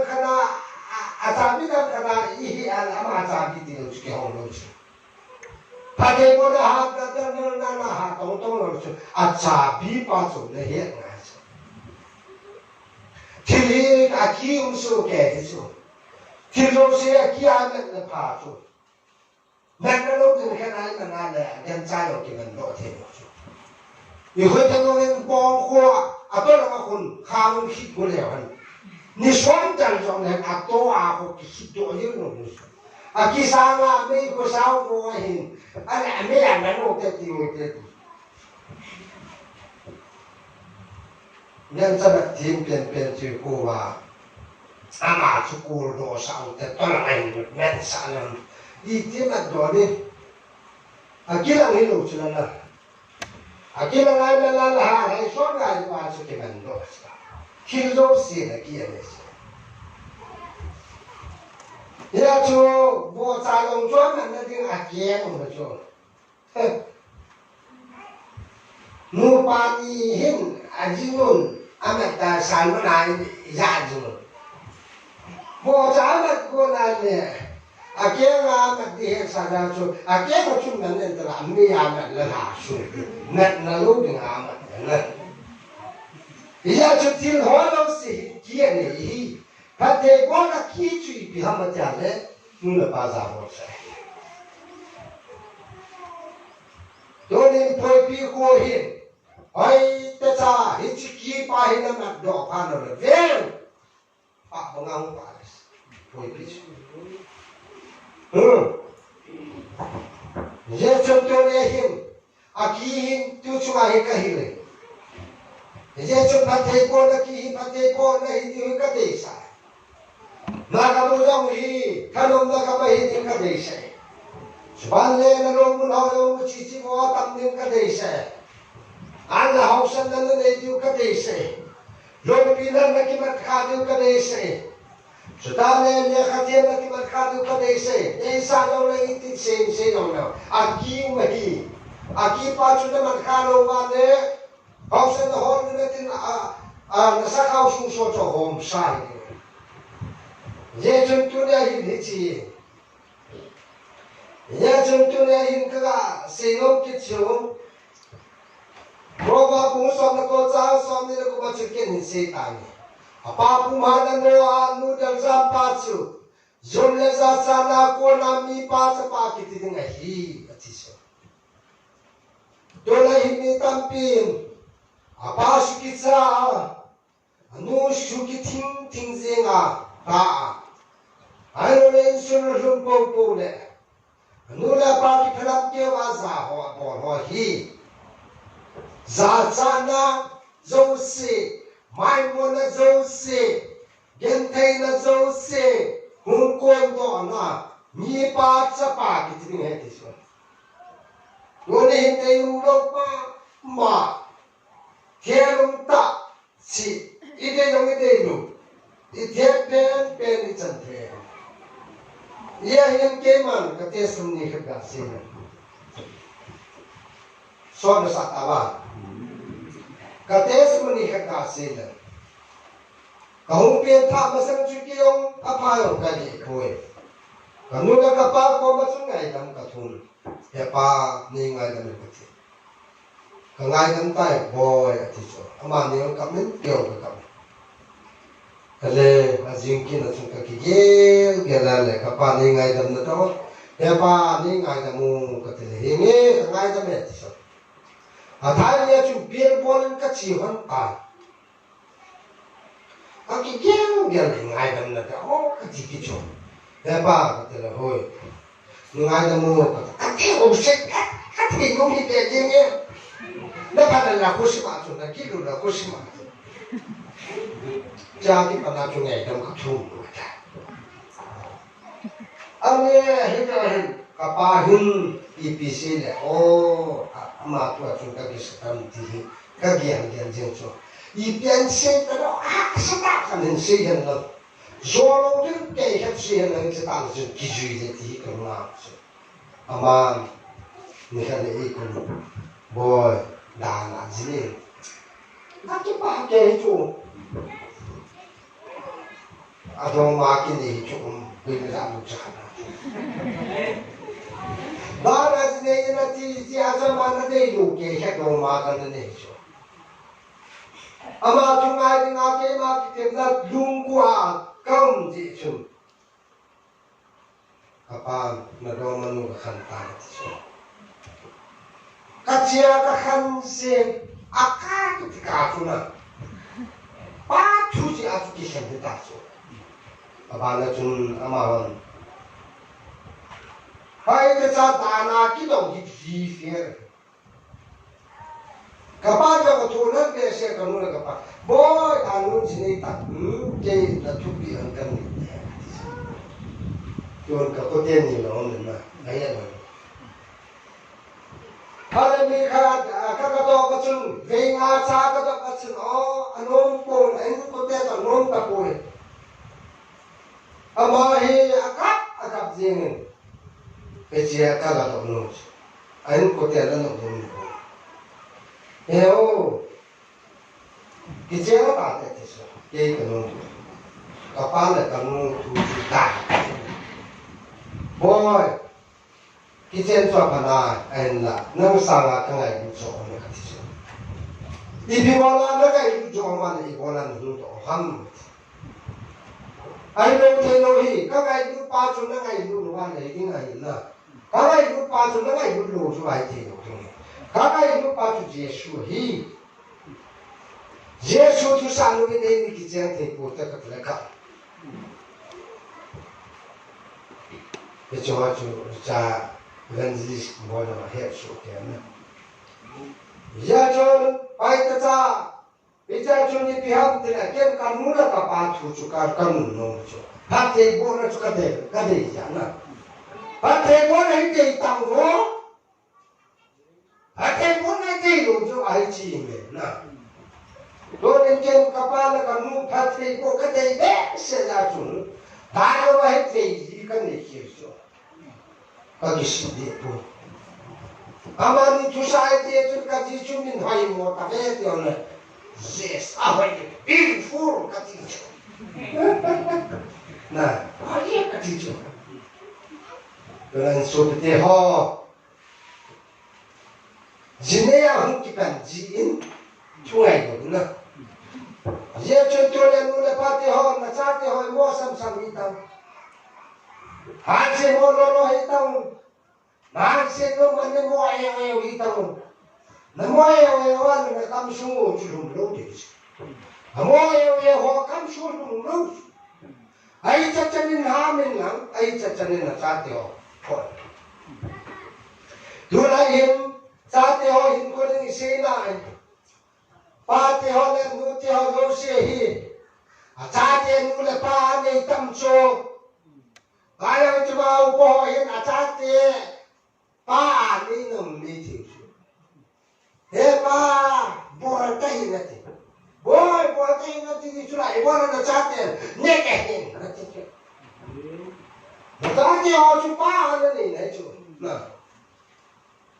khana i al ama acabi ti lo chi ho lo chi pa de bon na ha da na ha tong lo chi acabi pa chu le he ngai Thili aki umsu ke tisu, thilo se aki amet na pa tu, nak lo tu kan ai mana le, yang cai lo kita lo thilo tu. Ikhwan tengok yang bong kuah, atau orang kun kamu hit boleh kan? Ni suan jangan le, atau aku hit tu aja lo ni. Aki sama me ko sao ko hin, ada me yang mana lo teti. Nhân dân đặt thêm tiền chữ cô và mà chú cô đồ sao thì toàn ảnh được men xã lần đi tiếp mặt đó đi kia là người lục cho nên là kia là ngay là hà hay số ngày qua cho cái mình đó khi đâu xí là kia này thế là chú vô trái đồng chốt là nó tiếng kia không được chú nu pa ni hin ajinun amat ta san mana ya jun bo cha mat ko na ne ake nga mat di he sa da chu ake ko chum nan ne ta mi ya mat la ha su net na lu ding ha mat na ya chu til ho lo si ki ne hi pa te ko na ki chu bi ha ma ta le nu la pa za bo sa do ni poi pi ko hin ai ta cha hi chi ki pa hi na mat do pa no le vel pa ba ngang pa poi pi chu ye chom to ne hin a ki hin tu chu ma hi ka hi le ye chom pa te ko na ki hi pa te ko na hi ti ka te sa na ka mo jong hi ka nom na ka pa hi ti ka te sa ban le na lo mu na lo mu chi chi mo tam nim ka te sa an la hausan na ne diu ka de se lo pi na na ki mat kha diu ka de se suda ne ne kha tiam na ki mat kha diu ka de se e sa lo le ti se lo no a ki ma hi a ki pa chu na mat kha lo wa ne hausan na hon ne tin na sa khau su so cho hom sai ye chum tu ne hi ni chi ye chum tu ne hin ka se no ki chu Roba pun som na ko cha som ni ko ba chicken ni se ta ni apa pu ma na no a nu dal zam pa chu zon le za sa na ko na mi pa sa pa ki ti nga hi ati so do la hi ni tam pin apa shu ki cha anu shu ki ting ze nga ta ai no le su lu po le anu la pa ki phalam ke wa za ho hi za na zo se mai mo na zo se gen thai na zo se hung kon do na mi pa cha pa ki ti ne ti so no ne te u lo pa ma ke lu ta si i de no de lu i the pen ni chan the ye hin ke man ka te sun ni ka ga se so na sa ta ba Kates mani kata sila. Kahung pian tha masang chuki yong apayong kali koe. Kanu na kapal ko masungai dam kathun. Ya pa ni ngai dam kati. Kangai dam tai boy atiso. Ama ni yong kamin kyo ka kam. Kale azingki na sung kakigel gelale kapal ni ngai dam na to. Ya pa ni ngai dam mu katile. Hingi kangai dam atiso. Athai ni chu biên bon ka chi hon pa ka ki gel gel ngai dam na ta o ka chi ki chu thế ba cái là hồi ngay là mua cái thì ông sẽ cái thì cũng bị để gì nhé nó phải là cố sĩ mà chúng ta kỹ luôn là cố sĩ mà cha cái phần nào chúng này đâu có chung anh ấy hiện tại các bà hình EPC là ô mà tôi chúng ta cái sự tâm thì các gian riêng cho EPC đó sẽ tạo thành hình xây hình rồi rồi lâu đến cái hết xây hình hình sẽ tạo thành cái gì đấy thì cũng làm mà người ta lấy cũng boy đàn là gì các cái bà cái chỗ Adong makin ni cukup berbeza macam. Barat ni nanti aja mana deh luki hekong makan ni so. Ama tungai ni ngake mak kita lungkua kaum jisun. Apa nadong manu kantan so. Kacia kahan se akar ketika tuna. Patu si atu kisah kita so. Apa nak cun amawan? Hai kita tanah kita di sifir. Kapal jauh tulen biasa kamu nak kapal. Boy anu sini tak, jadi dah cuci angkat ni. Tuan kapal dia ni lawan mana? Ayat mana? Hari ni kakak tu kacun, venga cakap tu kacun. Oh, anom pun, anu kau dia tu anom tak pun. Amahi akap jengin, pecah kalau tak nus, ain kote ada nak jengin. Eo, kecil apa tak tu? Kau kanu, kapal kanu tu tak. Boy, kecil tu apa nak? Ain lah, nang sangat kengai itu orang kecil. Ibu orang nak itu orang mana? Ibu orang itu ham. Ai đâu thế đâu hi, các ngày cứ ba chục năm ngày cứ qua này cái ngày là, các ngày cứ ba chục năm ngày cứ lùi cho ai thế đâu thôi, các ngày cứ ba chục Giêsu hi, Giêsu tu sang lúc này cái chuyện thế của tất cả là cả, cái chỗ cha gần gì mua nó hết số tiền nữa, giờ cho ai ta cha bây giờ chúng ta biết thế này, cái căn muốn là các bạn thu chụp các căn muốn cho, phát thế bố nó cho cái gì chẳng hạn, phát thế bố này cái tàu vô, phát thế bố này cái đồ cho ai chi mình nè, rồi nên trên các bạn là căn muốn phát thế bố cái gì bé sẽ là chúng, ta đâu phải cái gì cái này kia cho, cái gì đấy bố, ama ni thu sai thế chúng cái gì chúng mình hay mua ta về thì ông này. Yes, apa ini? Beautiful katijo. Nah, apa dia katijo? Dengan seperti ho, jenis yang kita jiin, cungai tu, nah. Dia contohnya nula pati ho, nak cari ho, mau sam hitam. Hasil mau lolo hitam, hasil lo mana mau ayam hitam. Namoy wan na kam sungo chulum lodes. Amoy ho kam chulum lodes. Ai chachanin hamin lang, ai chachanin na chate ho. Dula him chate ho hin ko ni sena ai. Pate ho le nuti ho lo se hi. A chate nu le pa nei tam cho. Kaya chuma upo hin a chate pa ni num ni thi. Hepa, boy tahi nanti di surai, boy nak cakap, nekahin nanti. Nanti orang cuba ada ni, nanti nah,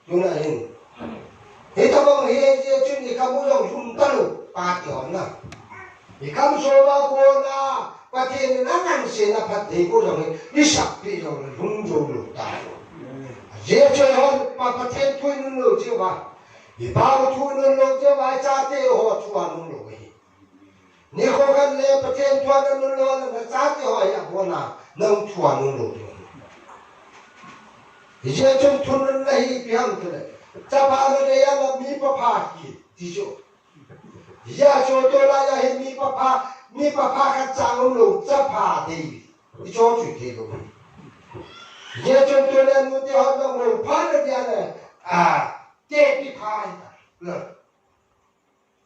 cuma ini. Kita bang he cuni kamu yang sumtalu pati orang nah. Ikam soba kona, pati ni nanang sena pati ko yang ni sakti yang lungjolu tahu. Jadi orang pati tu ni lu cuba. Di baru tuan lo je wajah cate ho tuan lo ni. Ni kau kan le paten tuan lo na cate ho ya bona nang tuan lo ni. Ije cun tuan lahi biang tu le. Capa le ya la mi papa ki tijo. Ya jo to la ya mi papa kan cang lo capa dei. Tijo tu ke lo. giờ chúng tôi lên một cái hoạt động một phát được ra này chết đi khai rồi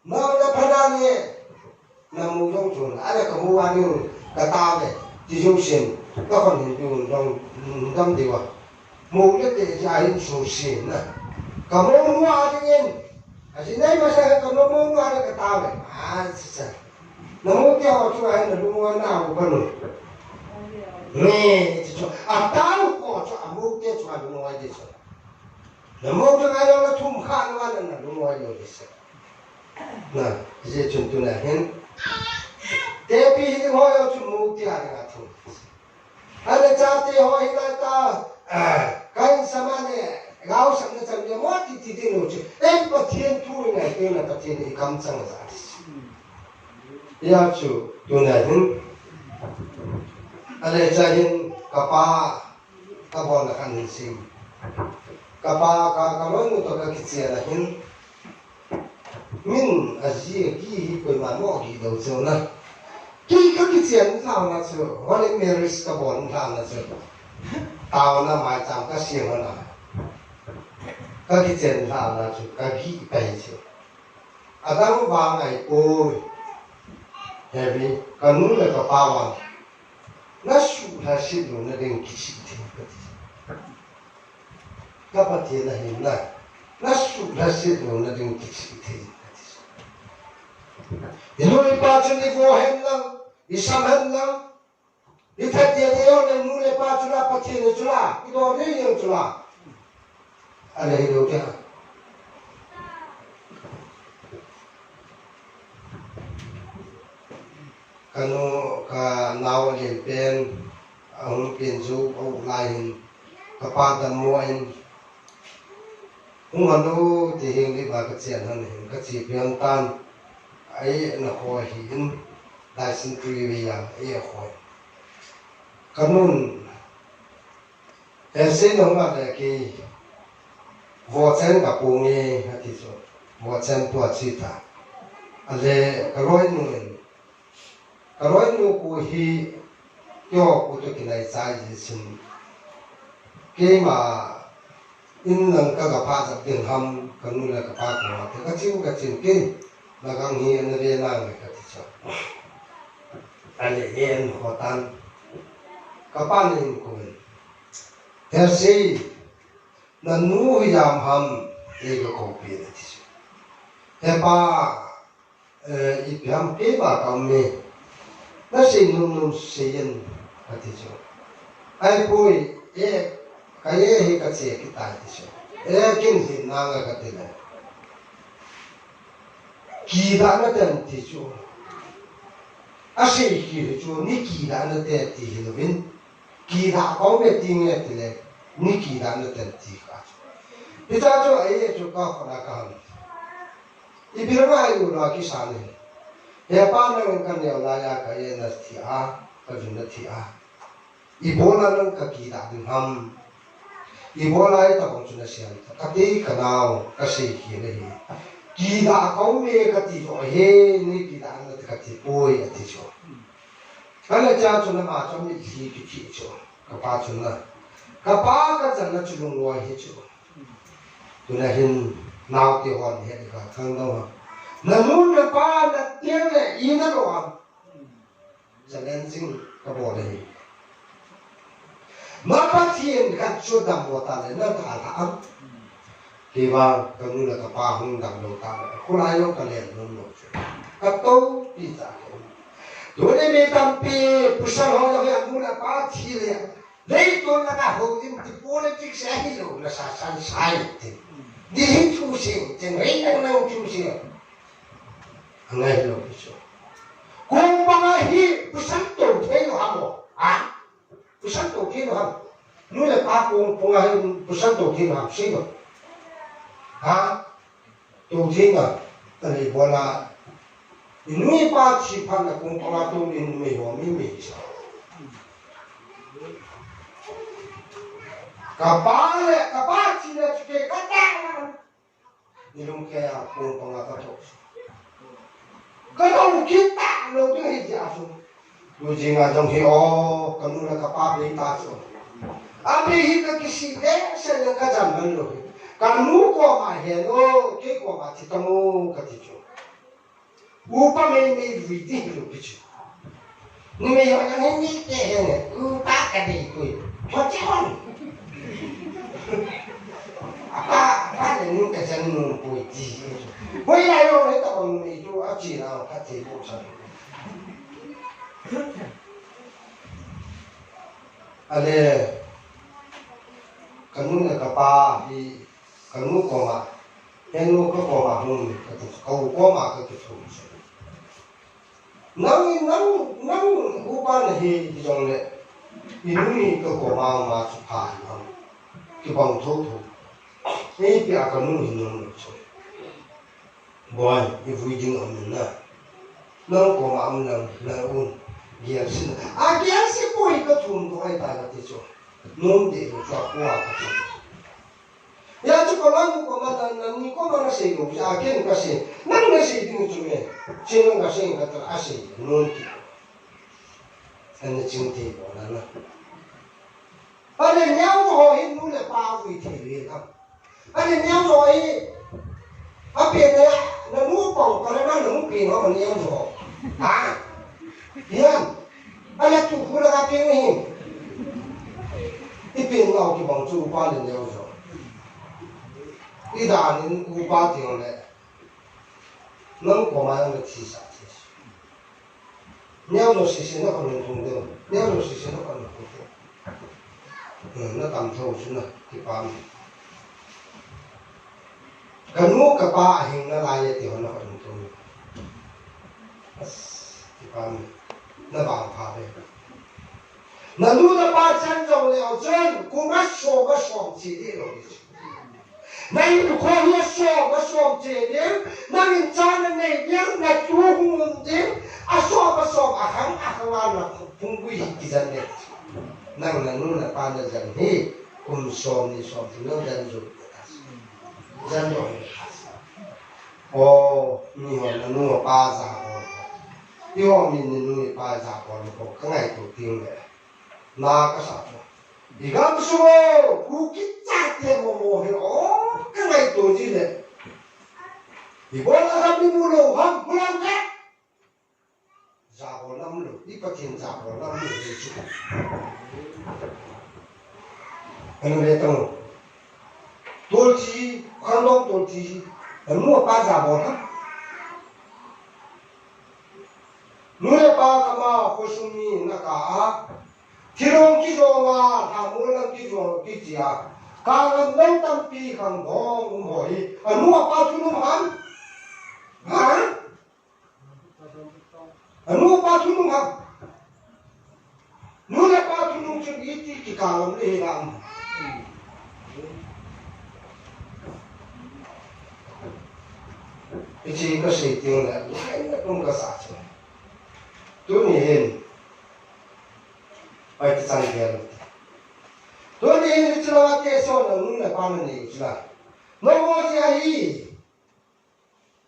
nó đã phát ra này là một trong chúng ai là có mua ăn nhiều cả tao này chỉ dùng tiền nó còn hiện dùng trong tâm điều một cái để ra hiện số tiền này có mua ăn cho nên chỉ này mà sao có mua ăn cả tao này nó mua cái họ cho anh là mua nào cũng được nè chứ tao có cho mua cái cho anh mua cái chứ nó mua cho anh là thùng khăn mà là mua cái gì nè giờ chúng tôi là hiện thế bây giờ họ要去mua cái này là thùng anh cha thì họ hiện tại ta cái什么呢搞什么什么么thì nó chứ em có thiên thu này cái là có thiên thì cảm giác là ya chu tunahin ale jahin kapa kabon na kanin sim kapa kalon to ka kitsia na hin min aji ki ko ma mo ki do so na ki ka kitsia ni thao na so wale meris kabon thao na so tao na mai cham ka sim na ka kitsia ni thao na so ka ki pai so adam wa ngai oi heavy kanun le ka pawan na shu ha shi do na den kichi te ka pa te na hin na shu ha shi do na den kichi te ino i pa chu ni vo hen lang i sam hen lang i ta te ne yo ne nu le pa chu la pa te ne chu la i do ne yo chu la ale hi do ke kanu ka naw len pen ang pinju o lain kapada moin ungano ti hing li ba ka chen han hin ka chi pian tan ai na ho hin dai sin tri wi ya ai ho kanun ese no ma de ki vo chen ka pu nge ha ti so vo chen tua chi ta ale ka roi nu rồi nu cô hi yo cô cho cái này sai gì xin cái mà in lần các gặp phá giặc tiền hầm cái nu là gặp phá của thì các chiêu cái chuyện kia là gang hi anh về nàng người cái gì cho anh để yên họ tan các bạn nên cô mình thế gì là nu hi làm hầm cái câu chuyện đấy chứ thế ba ít hầm cái ba câu này nó xin nung xin cái gì chứ ai bôi cái gì cái gì cái tai chứ kinh gì nàng cái gì này kỳ đã nó tên thì chứ xin kỳ chứ ní kỳ đã nó tên thì nó vin kỳ đã có mấy tiếng này thì này ní kỳ đã nó tên thì cả bây giờ cho ấy cho các con là cái gì bây giờ ai cũng là cái sao này he pa na ng kanyaw la ya ka ye na thi a ka jun na thi a I bola ng ka kita din ham I bola ita kong chuna siyan ka ti ka naw ka si ki le hi kita ko me ka ti so he ni kita na ka ti poi ati so kana cha chuna ma chom ni thi ki chi so ka pa chuna ka pa ka jan na chulung wa hi so tuna hin naw ti hon he ka thang do na nun na pa na tiếng này yên nó rồi cho nên chính cái bộ này mà phát hiện cái chỗ đầm bộ ta này nó thả thả thì vào cái nun là cái pa hung đầm đầu ta cô lại nó cái liền nó nổi cái tô đi ra đối với mấy tâm pe pusan họ là cái nun là pa thì liền lấy tôi là cái hậu tim thì politics sẽ hiểu là sao sai thì đi hết chu sinh thì mấy năng năng chu sinh ngay lúc đó, cùng bằng hi busan tổ thế nào hả busan tổ thế nào hả, nuôi là ba cùng bằng hi busan tổ thế nào xí rồi, tổ thế nào, tại vì bọn là nuôi ba chỉ phần là cùng bằng tổ nên mấy họ mấy sao, cả ba chỉ là cái ta, ni lúc kia cùng bằng là tổ cái đó kita lo tu hiji asu, tu jinga jong hi oh kanu la kapap ni ta so, अभी ही का किसी ले से ले का जन्म लो कानू को माहेनो के को माची तमो कतिचो ऊपर में विधि लो पिचो निमे यो ने नि के है ऊपर का दे कोई पचन apa le nu ka jan nu pui ji pui lai yo le ta on ni ju a ji na ka ti bu sa ale kanu na ka pa di kanu ko ma enu ko ma hun ka ti ko ma ka ti chu nang u pa na hi di jong le inu ni ko ma chu pa ki bang tho tho ini pihak kamu hinung macam, boy, ibu jeng amun na, nang koma amun nang un, giat sih, giat sih boy ketum tu ay tahu tu, nung deh cakap kuat tu, ya tu kalau koma nang ni koma nasi lu, agen kasih, nang nasi itu cuma, cina kasih kata asih, nung tu, ane cinta bola na, ada nyawa hoin nule pawi tiada kan. Anh nhau rồi ở biển này nó mua bỏng còn nó nướng biển nó còn nhau rồi à hiền anh là chủ phụ là cái biển này cái biển nào cái bỏng chủ ba lần nhau rồi cái đàn nên u ba tiếng này nó có mà nó chỉ sao nhau rồi xí nó còn không được nhau rồi xí nó còn không được nó cầm thâu xuống này cái ba kanu kapa hing na lai ti hon na kan tu ti pan na bang pha de na lu na pa chan jong le au chen ku ma so chi de lo ni nai ku ko ye so chi de na min chan na nei yang na tu hung de a hang na phung wi ki jan ne nang na nu na pa na jan hi kum som ni som tu no jan ju dân rồi, ni họ là nuôi ba già rồi, yêu mình nuôi ba già rồi, có cái ngày đầu tiên này, na cái sao rồi, thì gam số, cú kít chặt tiền mồ thì cái ngày đầu tiên này, thì bữa nay gam đi mua đồ không, mua làm cái, già rồi lắm rồi, đi bắt tiền già rồi lắm rồi thì chứ, anh biết không? Tôi chỉ khăn đông tôi chỉ mua ba giả bỏ lắm nuôi ba kama khosumi na cả thirong ki ronga thamul nam ki ro ki chia ka lam nang tam pi khang dong moi mua ba thu num han mua ba thu num han nuôi ba thu num chung iti ki ka lam le ram chỉ có sự tiếng là nó không có啥chứ tôi nhìn phải cái sang kia tôi nhìn thì là cái số là nó là bao nhiêu chứ là nó có gì ấy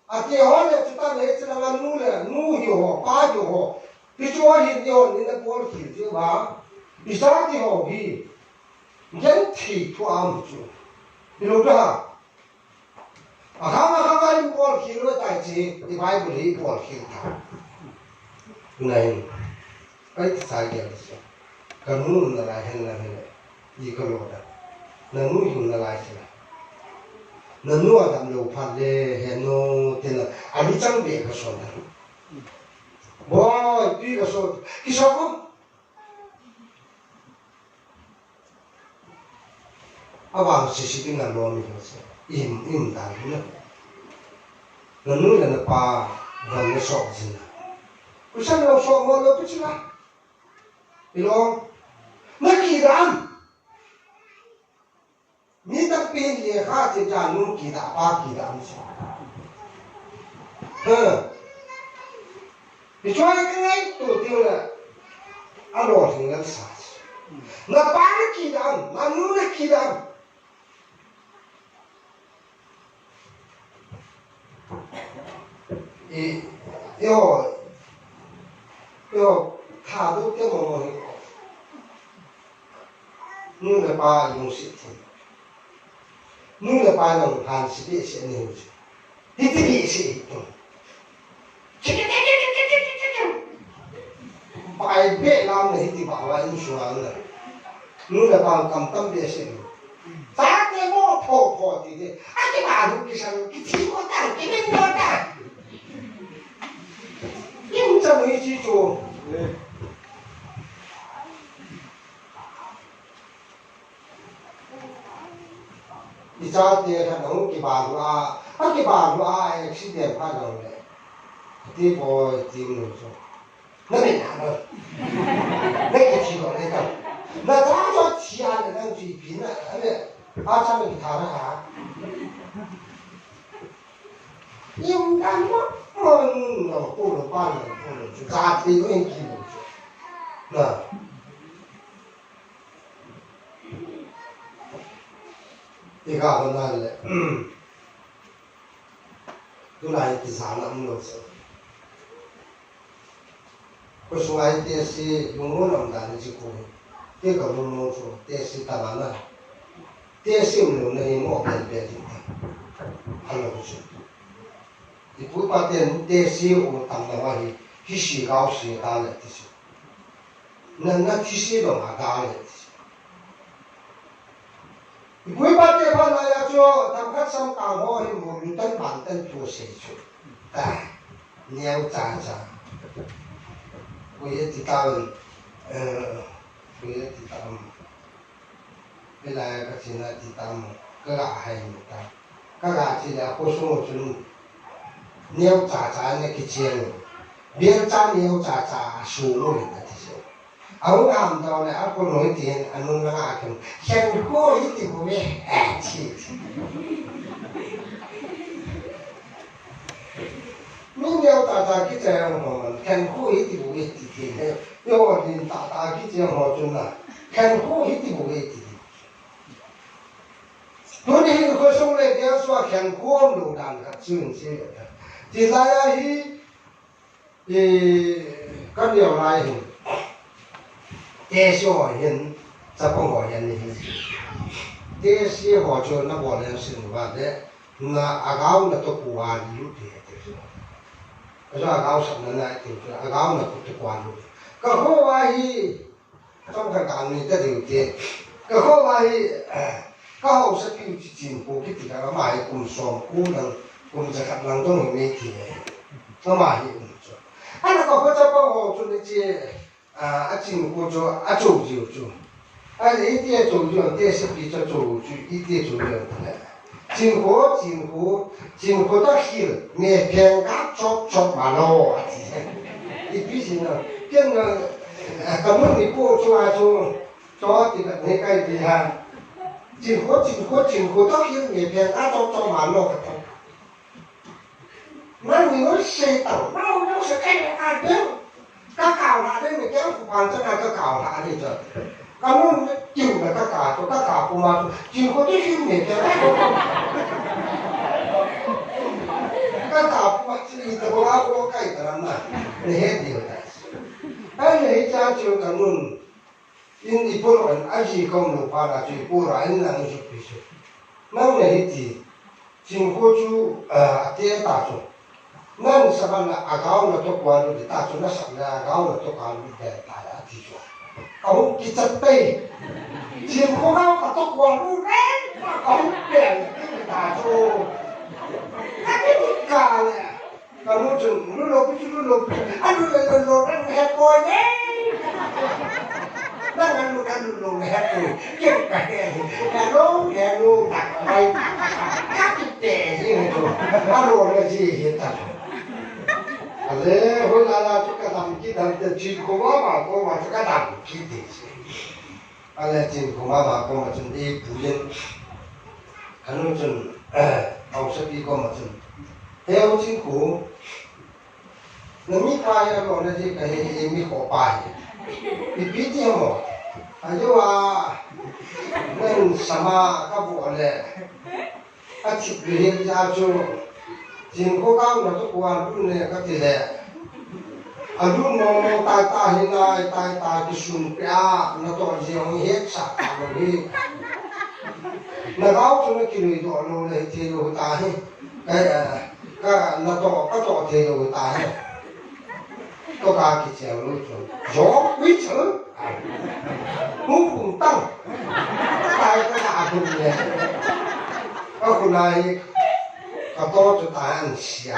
cái họ là chúng ta lấy là nó là nu hiểu ba hiểu cái chỗ hiện nhiều nên là bốn kiểu chứ mà cái sao thì họ đi nhân thì thua am chứ đi đâu đó hang ball khiêu nó tại gì thì bài bùn đi ball khiêu thằng này cái sai gì vậy cái nút là lại hình là hình này gì cái lỗ đó nó nút hình là lại thế này nó nút ở đằng lỗ phát để hình nó thế là anh đi chẳng biết cái số này boy tuy cái số không vàng xí cái ngàn lỗ mình thôi im đàn nữa nó nuôi là nó pa gần nó sọt gì nè cứ sao nó sọt mà nó cứ chứ là đi lo nó kỳ đam mi tập pin gì khác thì chả nuôi kỳ đam pa kỳ đam chứ thì cho cái này tổ tiên là ăn đồ thì nó sạch nó pa nó kỳ đam nó nuôi nó kỳ đam yo thả đâu cái mồm นู่นเลยป้าอยู่สิทีนู่นเลยป้าลงผ่านสิบเอ็ดเสียนี่หูสิที่ที่ดีสิไปเบี้ยลำเลยที่บ่าวอินชัวร์เลยนู่นเลยป้ากำตั้มเบี้ยสิสาเกโม่พอทีเดียวอาที่บ้านลูกที่ฉันที่ที่ก็ตั้งที่ไม่นอนได้ยิ่งจะไม่ชี้จูอีจ้าเดียร์น้องกี่บาทว่ากี่บาทว่าเอ็กซิเดนต์ผ่านเราเลยที่พอทีมหนึ่งส่งนั่นไม่นานเลยไม่กี่ทีก่อนเลยกัน那咱说提案的那水平呢，俺咱们给他那啥，应该么？不能办了，不能去，咋的都应记不住，那。你看我那里，都来第三了，没有事。我说俺爹是用我那么大的去过。这个弄弄出，这是干嘛呢？这是用那些毛边边的，还能不是？你不把这是我当的话，去洗高洗大了这些，那去洗都蛮大了这些。你不把这把那要做，他们上干活，我们等板凳做谁去？哎，你要站着，我也知道，คือติดตามเวลาก็ชินะติดตามก็กะให้เหมือนกันก็กะที่แล้วผู้สมุทรเนี้ยจ่าเนี่ยคิดเชียงเบี้ยจ่าเนี้ยจ่าสูงเลยนะที่เชียงเอางามตอนนี้เอาคนหนุ่ยเตียนอันนู้นละกันแข่งคู่ยิ่งติดกูไม่แอบชีนี่เนี้ยจ่าคิดเชียงหัวมันแข่งคู่ยิ่งติดกูไม่ติดทีเนี่ย要我你打去这样好准呐，看苦一定不会的。昨天和兄弟讲说看苦路难个准些的，第三呀跟了来，这小人这帮好人的，这些好就那我人生活的，那阿高那都不完有的，就是，阿高什么呢？就是阿高那都不完有的。ก็เพราะว่าต้องการมีแต่เดียวเดียวก็เพราะว่าก็เอาสกิลจริงๆกูคิดถึงก็มาให้กลุ่มสองกูนั่งกลุ่มจะขัดหลังต้องมีไม่ทีก็มาให้กลุ่มสองอันนั้นก็เพราะจะบอกว่าจุดนี้จริงกูจะจูจูอันนี้ที่จูที่สกิลจะจูอีที่จูเนี่ยจริงกูต้องคิดมีเพียงกับจบมาโน่อีกปีสินะเรื่องกำลังมีผู้ช่วยจอติดในใกล้ดีฮะจิงโคต้องคิดมีเพียงอาจจะมาโลกกันนั่นมีว่าเสียต่อเราต้องสกัดอาเดียวก็ข่าวละได้ไม่แก้ผู้พันจะก็ข่าวละนี่จ้ะกำลังจิงแล้วก็ข่าวผู้มาจิงโคต้องคิดมีเพียงอาจจะก็ข่าวผู้มาที่ตัวเราโอ้ใกล้กันนะนี่เหตุเดียวกันไอ้เหตุการณ์ที่กันนู่นอินอีพวกนั้นอาชีพของลูกพาราจุปูราอินนั่งสุพิสุนั่นเหตุที่จิงโคจูเตี้ยตาจุนั่นสมัยอาการนั้นทุกวันรู้ตาจุนั่นสมัยอาการนั้นทุกวันรู้แต่ตายอาทิตย์เขาคิดจะเตะจิงโคเขาทุกวันรู้เองเขาเปลี่ยนตาจุอันนี้ทุกการเลยกันนู่นจุนู่นลบอันนู้นเลยลบนั่นแฮปปี้เนี่ยนั่นกันนู่นแฮปปี้เก่งกันเนี่ยแฮปปี้ตักไปกัดเตะสิเงี้ยอารมณ์เลยสิเห็นตัดอะไรคนละทุกการทำคิดทำแต่จิตของมาทุกการทำคิดดิอะไรจิตของมาก็มาจนดีผู้ยินกันนู่นจนเอาสติก็มาจนเฮ้ยจริงกูนั่นมีใครอะไรนั่นที่เขาเห็นมีขอไปปีที่เดียวอายุว่านั่นสมาก็บอกเลยอาชีพเรียนจะจูจริงกูก้าวมาทุกวันรุ่นเนี่ยก็ที่เลยอ adun mo ta hinai ta ki sun pya na to jiong het sa ta lo hi na gao chu na ki lui do lo le the lo ta hi ka na to the lo ta hi to ka ki che lo chu jo wi chu mu cùng tăng tai cái đà cùng nè có con này có to cho ta ăn xia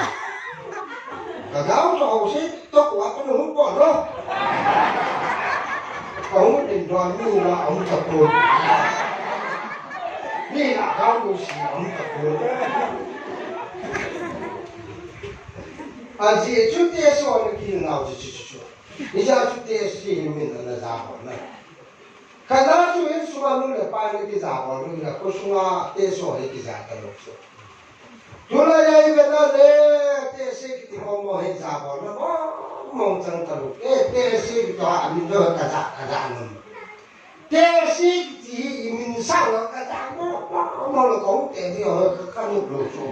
cả gáo cho hậu sĩ to quá cái nó không bỏ đâu ông định đoàn như là ông tập buồn đi là gáo đồ xì ông tập buồn gì chút tiền số nó kia nào chứ bây giờ chút tiền gì mình là ra bỏ này cái đó chú ý số lượng là bao nhiêu cái giá bao nhiêu là có số lượng tiền số hay cái giá cái lúc số chú là cái đó đấy tiền sĩ thì mong hay giá bao nhiêu mong chẳng cái lúc tiền sĩ cho mình cho cái giá nữa tiền sĩ thì mình sang là cái giá nó là có tiền thì họ cái lúc lúc số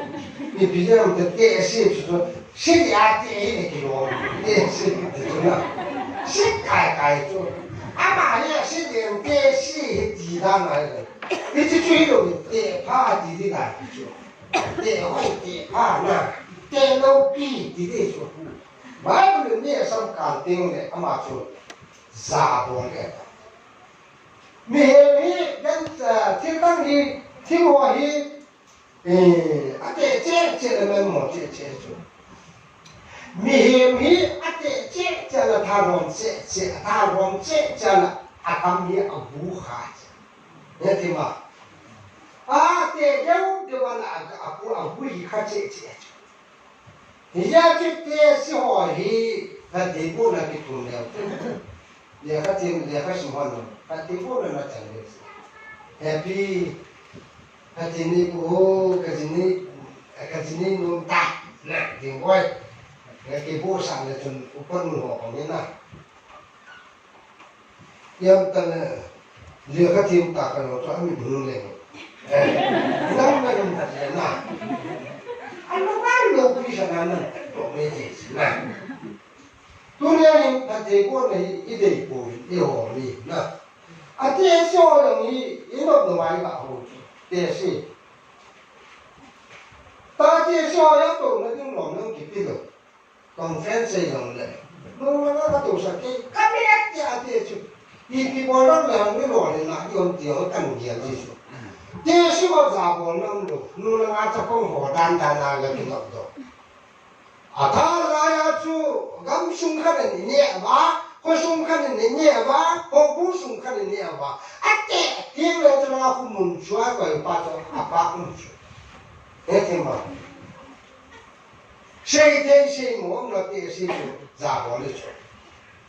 vì bây giờ mình tiền sĩ cho sĩ giá tiền này cái đồ tiền sĩ thì chúng ta sĩ cái cho mà này是两电视鸡蛋来的，你这最容易电怕的来做，电会电怕那电脑比的做，买不了你上干定的，做啥多的，每跟听讲的听话的，这们没这做。mi ate che chala tharon che tharon che chala akam ye abu kha ye ti ma te yau de wala abu yi kha che ni ya che te si ho hi ta de bo na ki tu le kha ti le kha shi ho no ta de bo na cha le happy ka ti ni ko ka ti ni no ta na ti boy cái vô sản là chuẩn quân người họ như này em ta là liệt các team ta cần cho anh mình bưng lên năm là mình thật là nào anh nó bán đâu khi sản anh nó mấy gì này tôi nghe thật thì quân này ít để bồi yêu họ đi nè à thế sao là nghĩ ý nó nó máy bảo hồ thế gì ta thế sao ya tổ nó cũng lòng nó kịp được conference yang le no na ka tu sa ke kabinet ya te chu i bolon la ni lo le na yon ti o kan ya ji chu te su ba za bo nam lo nu na nga cha pong ho dan na ga ki no do a tha la ya chu gam sung kha ni ne ba ko sung kha ni ne ba ko bu sung kha ni ne ba a te ti le cha na fu mun chua ko pa cho a pa mun chu e te ma谁天谁梦了电视就咋过的去？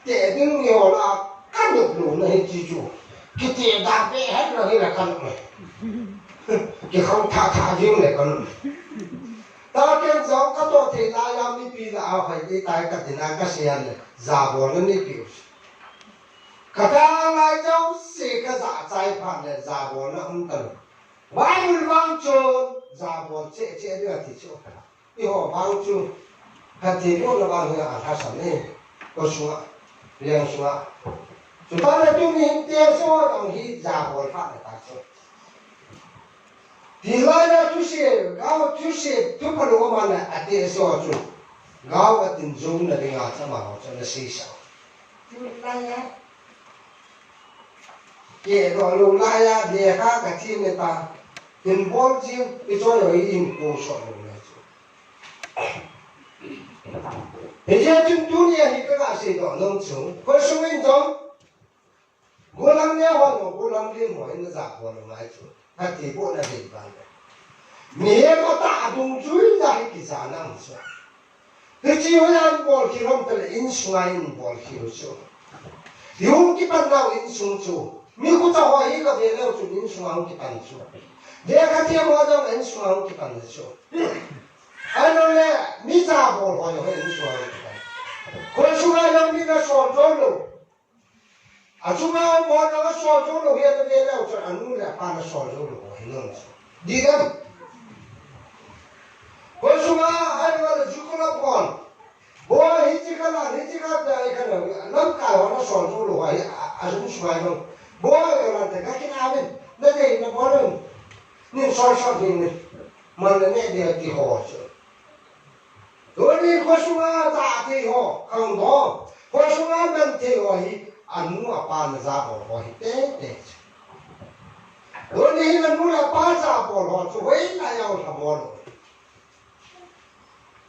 电灯有了，看着不能记住，给电大白还是给他看了没？给好他用来看了。大天早个多天大家没比的啊，还得大个的那个谁呢？咋过的那表示？可他来就谁个咋裁判的咋过的很多，外面往中咋过这个提出。以后帮助，他提供的帮助啊，他什么都说，两说，就当然对你接受东西咋活法的打说。第二呢，就是不可能我们呢啊接受住，搞个定中的那个怎么好真的谁想？就那样，也多路那样，别个个天的ta，定波就一做有一定不说的。现在从dunia ni kena sedok langsung, konsumen jom, gulang dia orang, gulang dia mau ini zak orang macam, hati pun ada di mana. Mie kata adung cui dah kisah langsung. Keciuman bol kirom tel insuain bol kiroso. Yung kipan lau insung cu, mi ku tahu ini kau dia lau cu insuang kipan cu. Dia kata mau jom insuang kipan cu. Ano le misa bol ko yung insuang kipan. Kung sungai yang mina suan jolo, acuma mo na suan jolo hiya na dia lau cu anu le pa na suan jolo ko hilang cu. Di kan? Kung sungai ano le jukula pon, boy hijikala suai không bố là thế các cái nào bên đây đây nó bố đâu nhưng soi soi thì mà là nghe điều thì họ chứ đối với có số giá thì họ không có số bên thì họ anh mua pan giá họ thế thế đối với là mua là pan giá họ cho vậy là nhau làm món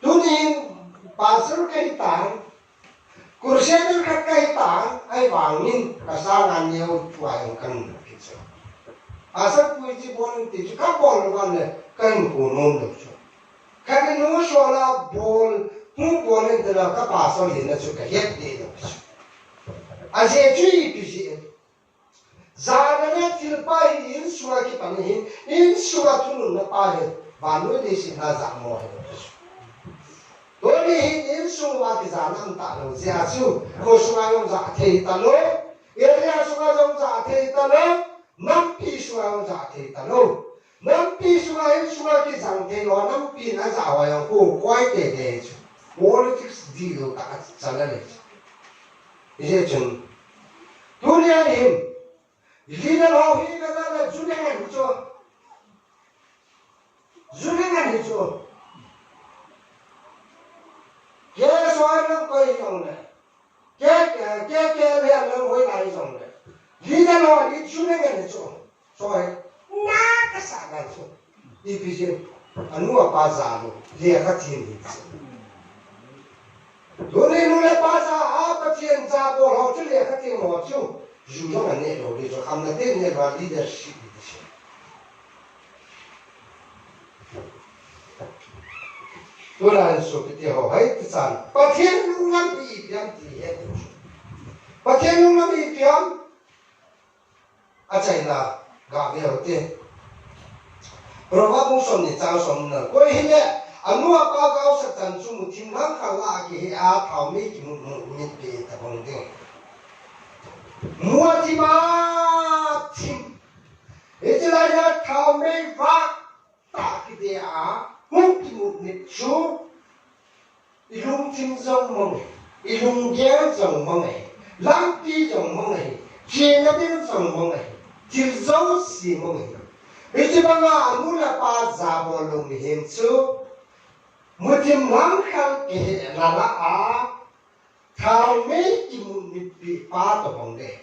đối với pan sữa cái tảng kursi itu kaitan ai bangin kasangan nhiều chuai kan gitu asal puji bon ti ka bon ban le kan ko non được chứ cái nó số là bon mu bon lên là ka pa so lên là cái hết đi được chứ à thế chú ý cái gì giá này thì phải in số cái bằng in số tu nó phải và nó đi xin là giảm mồi đối với những số mà cái giá năm tạ đầu giá siêu cô số mà ông giá thì tạ lô yên ra số mà ông giá thì tạ lô năm pi số mà ông giá thì tạ lô năm pi số mà cái giá thì nó năm pi nó giá hoài ông cô quay để chứ politics gì đâu cả chẳng là đấy 이제 좀 도리아님 리더로 회의가 준행을 해줘 준행을 해줘 계속하는 거의 정도 깨깨깨깨하는 거의 나이 정도 리더로 이 준행을 해줘 소해 나가 사가줘 이 비전 누가 바자로 리아가 팀이 있어 Doni nule pasa apa tien za bol ho chule ka tien mo chu ju yo ne ro ri zo kham na te ne ba leadership di che Dora so ke te ho hai ti san pa tien lu nam bi pian ti ye pa tien lu nam bi pian a chai na ga ve ho te ro va bu som ni cha som na ko hi ne Anu apa kau setan sumu timang kalau lagi atau miki mungkin beta bonding. Muat tim, itu lah kau meva tak dia mungkin su ilung tim zong mong, ilung dia zong mong lampi zong mong cina dia zong mong til zong si mong itu bangga anu lah pas zabolong himsu Mutim langkang ke lala a thao me kimun nipi pa to bongde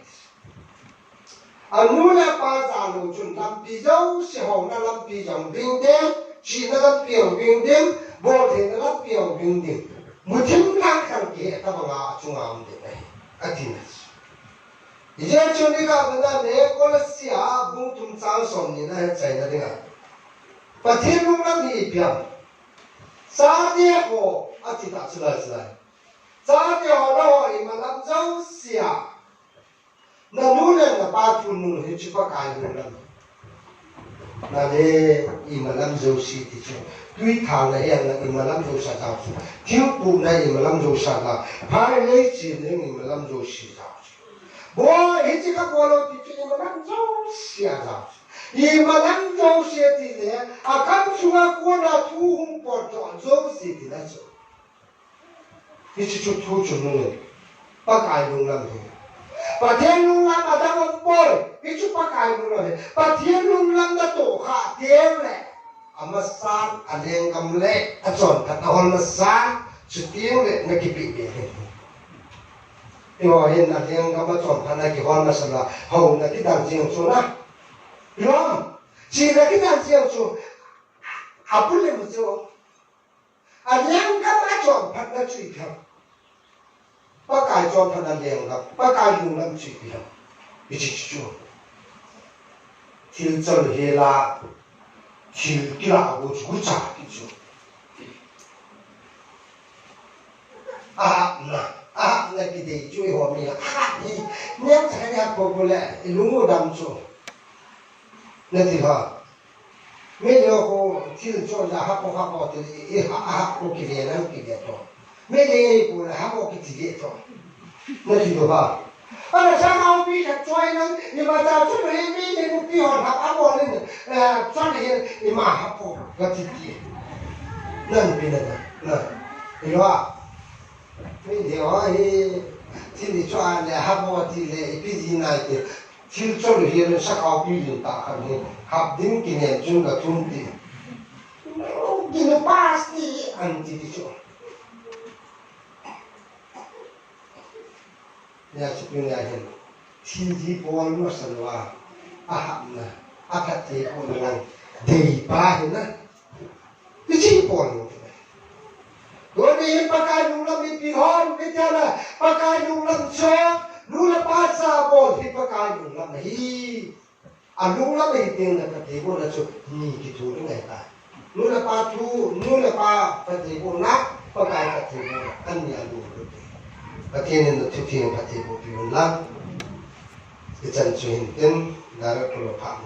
anu la pa za lo chun lam pi jau se ho na lam pi jong ding de chi na lam pi ong ding ding bo de na lam pi ong ding ding mutim langkang ke ta banga chung am de nei atinas 이제 저희가 그다 내 콜시아 붕tum장 somnina chai na dinga pathin lam hi piam Sa địa hồ, à chỉ ta chỉ lại. Sa địa hồ đó thì mà làm dấu xia, na nu lên là ba chục nu thì chỉ có cái nu lên, na để mà làm dấu xia thì chứ, tuy thằng này là mà làm dấu sa giáo, thiếu phụ này mà làm dấu sa là, phải lấy tiền này mà làm dấu xia giáo, bố hết chỉ có bố lo thì chỉ mà làm dấu xia giáo. Imalang dấu xia thì thế, à các chú à cô là thu hung bỏ chọn dấu xia thì là sao? Ít chút thu chọn nữa, bắt cái luôn làm thế, bắt thiên luôn làm à đang ông bồi, ít chút bắt cái luôn làm thế, bắt thiên luôn làm đã tổ khả thiên lệ, à mà san, à liền cầm lệ, à chọn thật hồn mà san, chút tiếng lệ nó kịp bị thế. Nhưng hiện là liền cầm chọn thật là cái hồn mà sao là hầu là cái đàn riêng số na. Đúng chỉ là cái đàn riêng số à bút lên một chỗ à liền cầm chọn thật là truy theo bác cái chọn thật là liền gặp bác cái dùng làm truy theo ý chí chú thiếu chân hệ là thiếu cái là của chú trả cái chú là cái gì chú hỏi mình đi nhớ thấy nhà bố bố lại lúng ở đằng chỗ nên thì hả mấy đứa cô thiếu cho ra học thì học cô kia này nó kia thôi mấy đứa cô là học cái gì vậy thôi nên thì hả à là sao không biết là chơi nó nhưng mà sao chút này mấy đứa cô kia học học lên cho này nhưng mà học cái gì nên bây giờ nè thì hả mấy đứa ấy ที่นี่ช่วยเนี่ยฮับว่าที่เลยพี่จีนายที่ที่ช่วยเรียนสักเอาพี่ลินตาคันนี้ฮับดิ้งกินเนี่ยจุนกับจุนตีกินปาสตีอันที่ช่วยเนี่ยชุดนี้เห็นที่ที่บอลมาสันว่าอาหับนะอาทัดเทปอนนั่งเดียบ้าเห็นนะที่บอลตัวนี้ปากกาลุงลำมีปีหอมไม่ใช่ละปากกาลุงลำชอบลุงลำภาษาบอลที่ปากกาลุงลำฮีลุงลำไม่เต็งนะปฏิบัติชุดนี่คิดถูกยังไงตายลุงลำปาทูลุงลำปาปฏิบัตินักปากกาปฏิบัติอันนี้ลุงรู้ปฏิบัตินั้นทุกทีปฏิบัติพิวลังจะจันทร์ช่วยเห็นดาราคนละพัน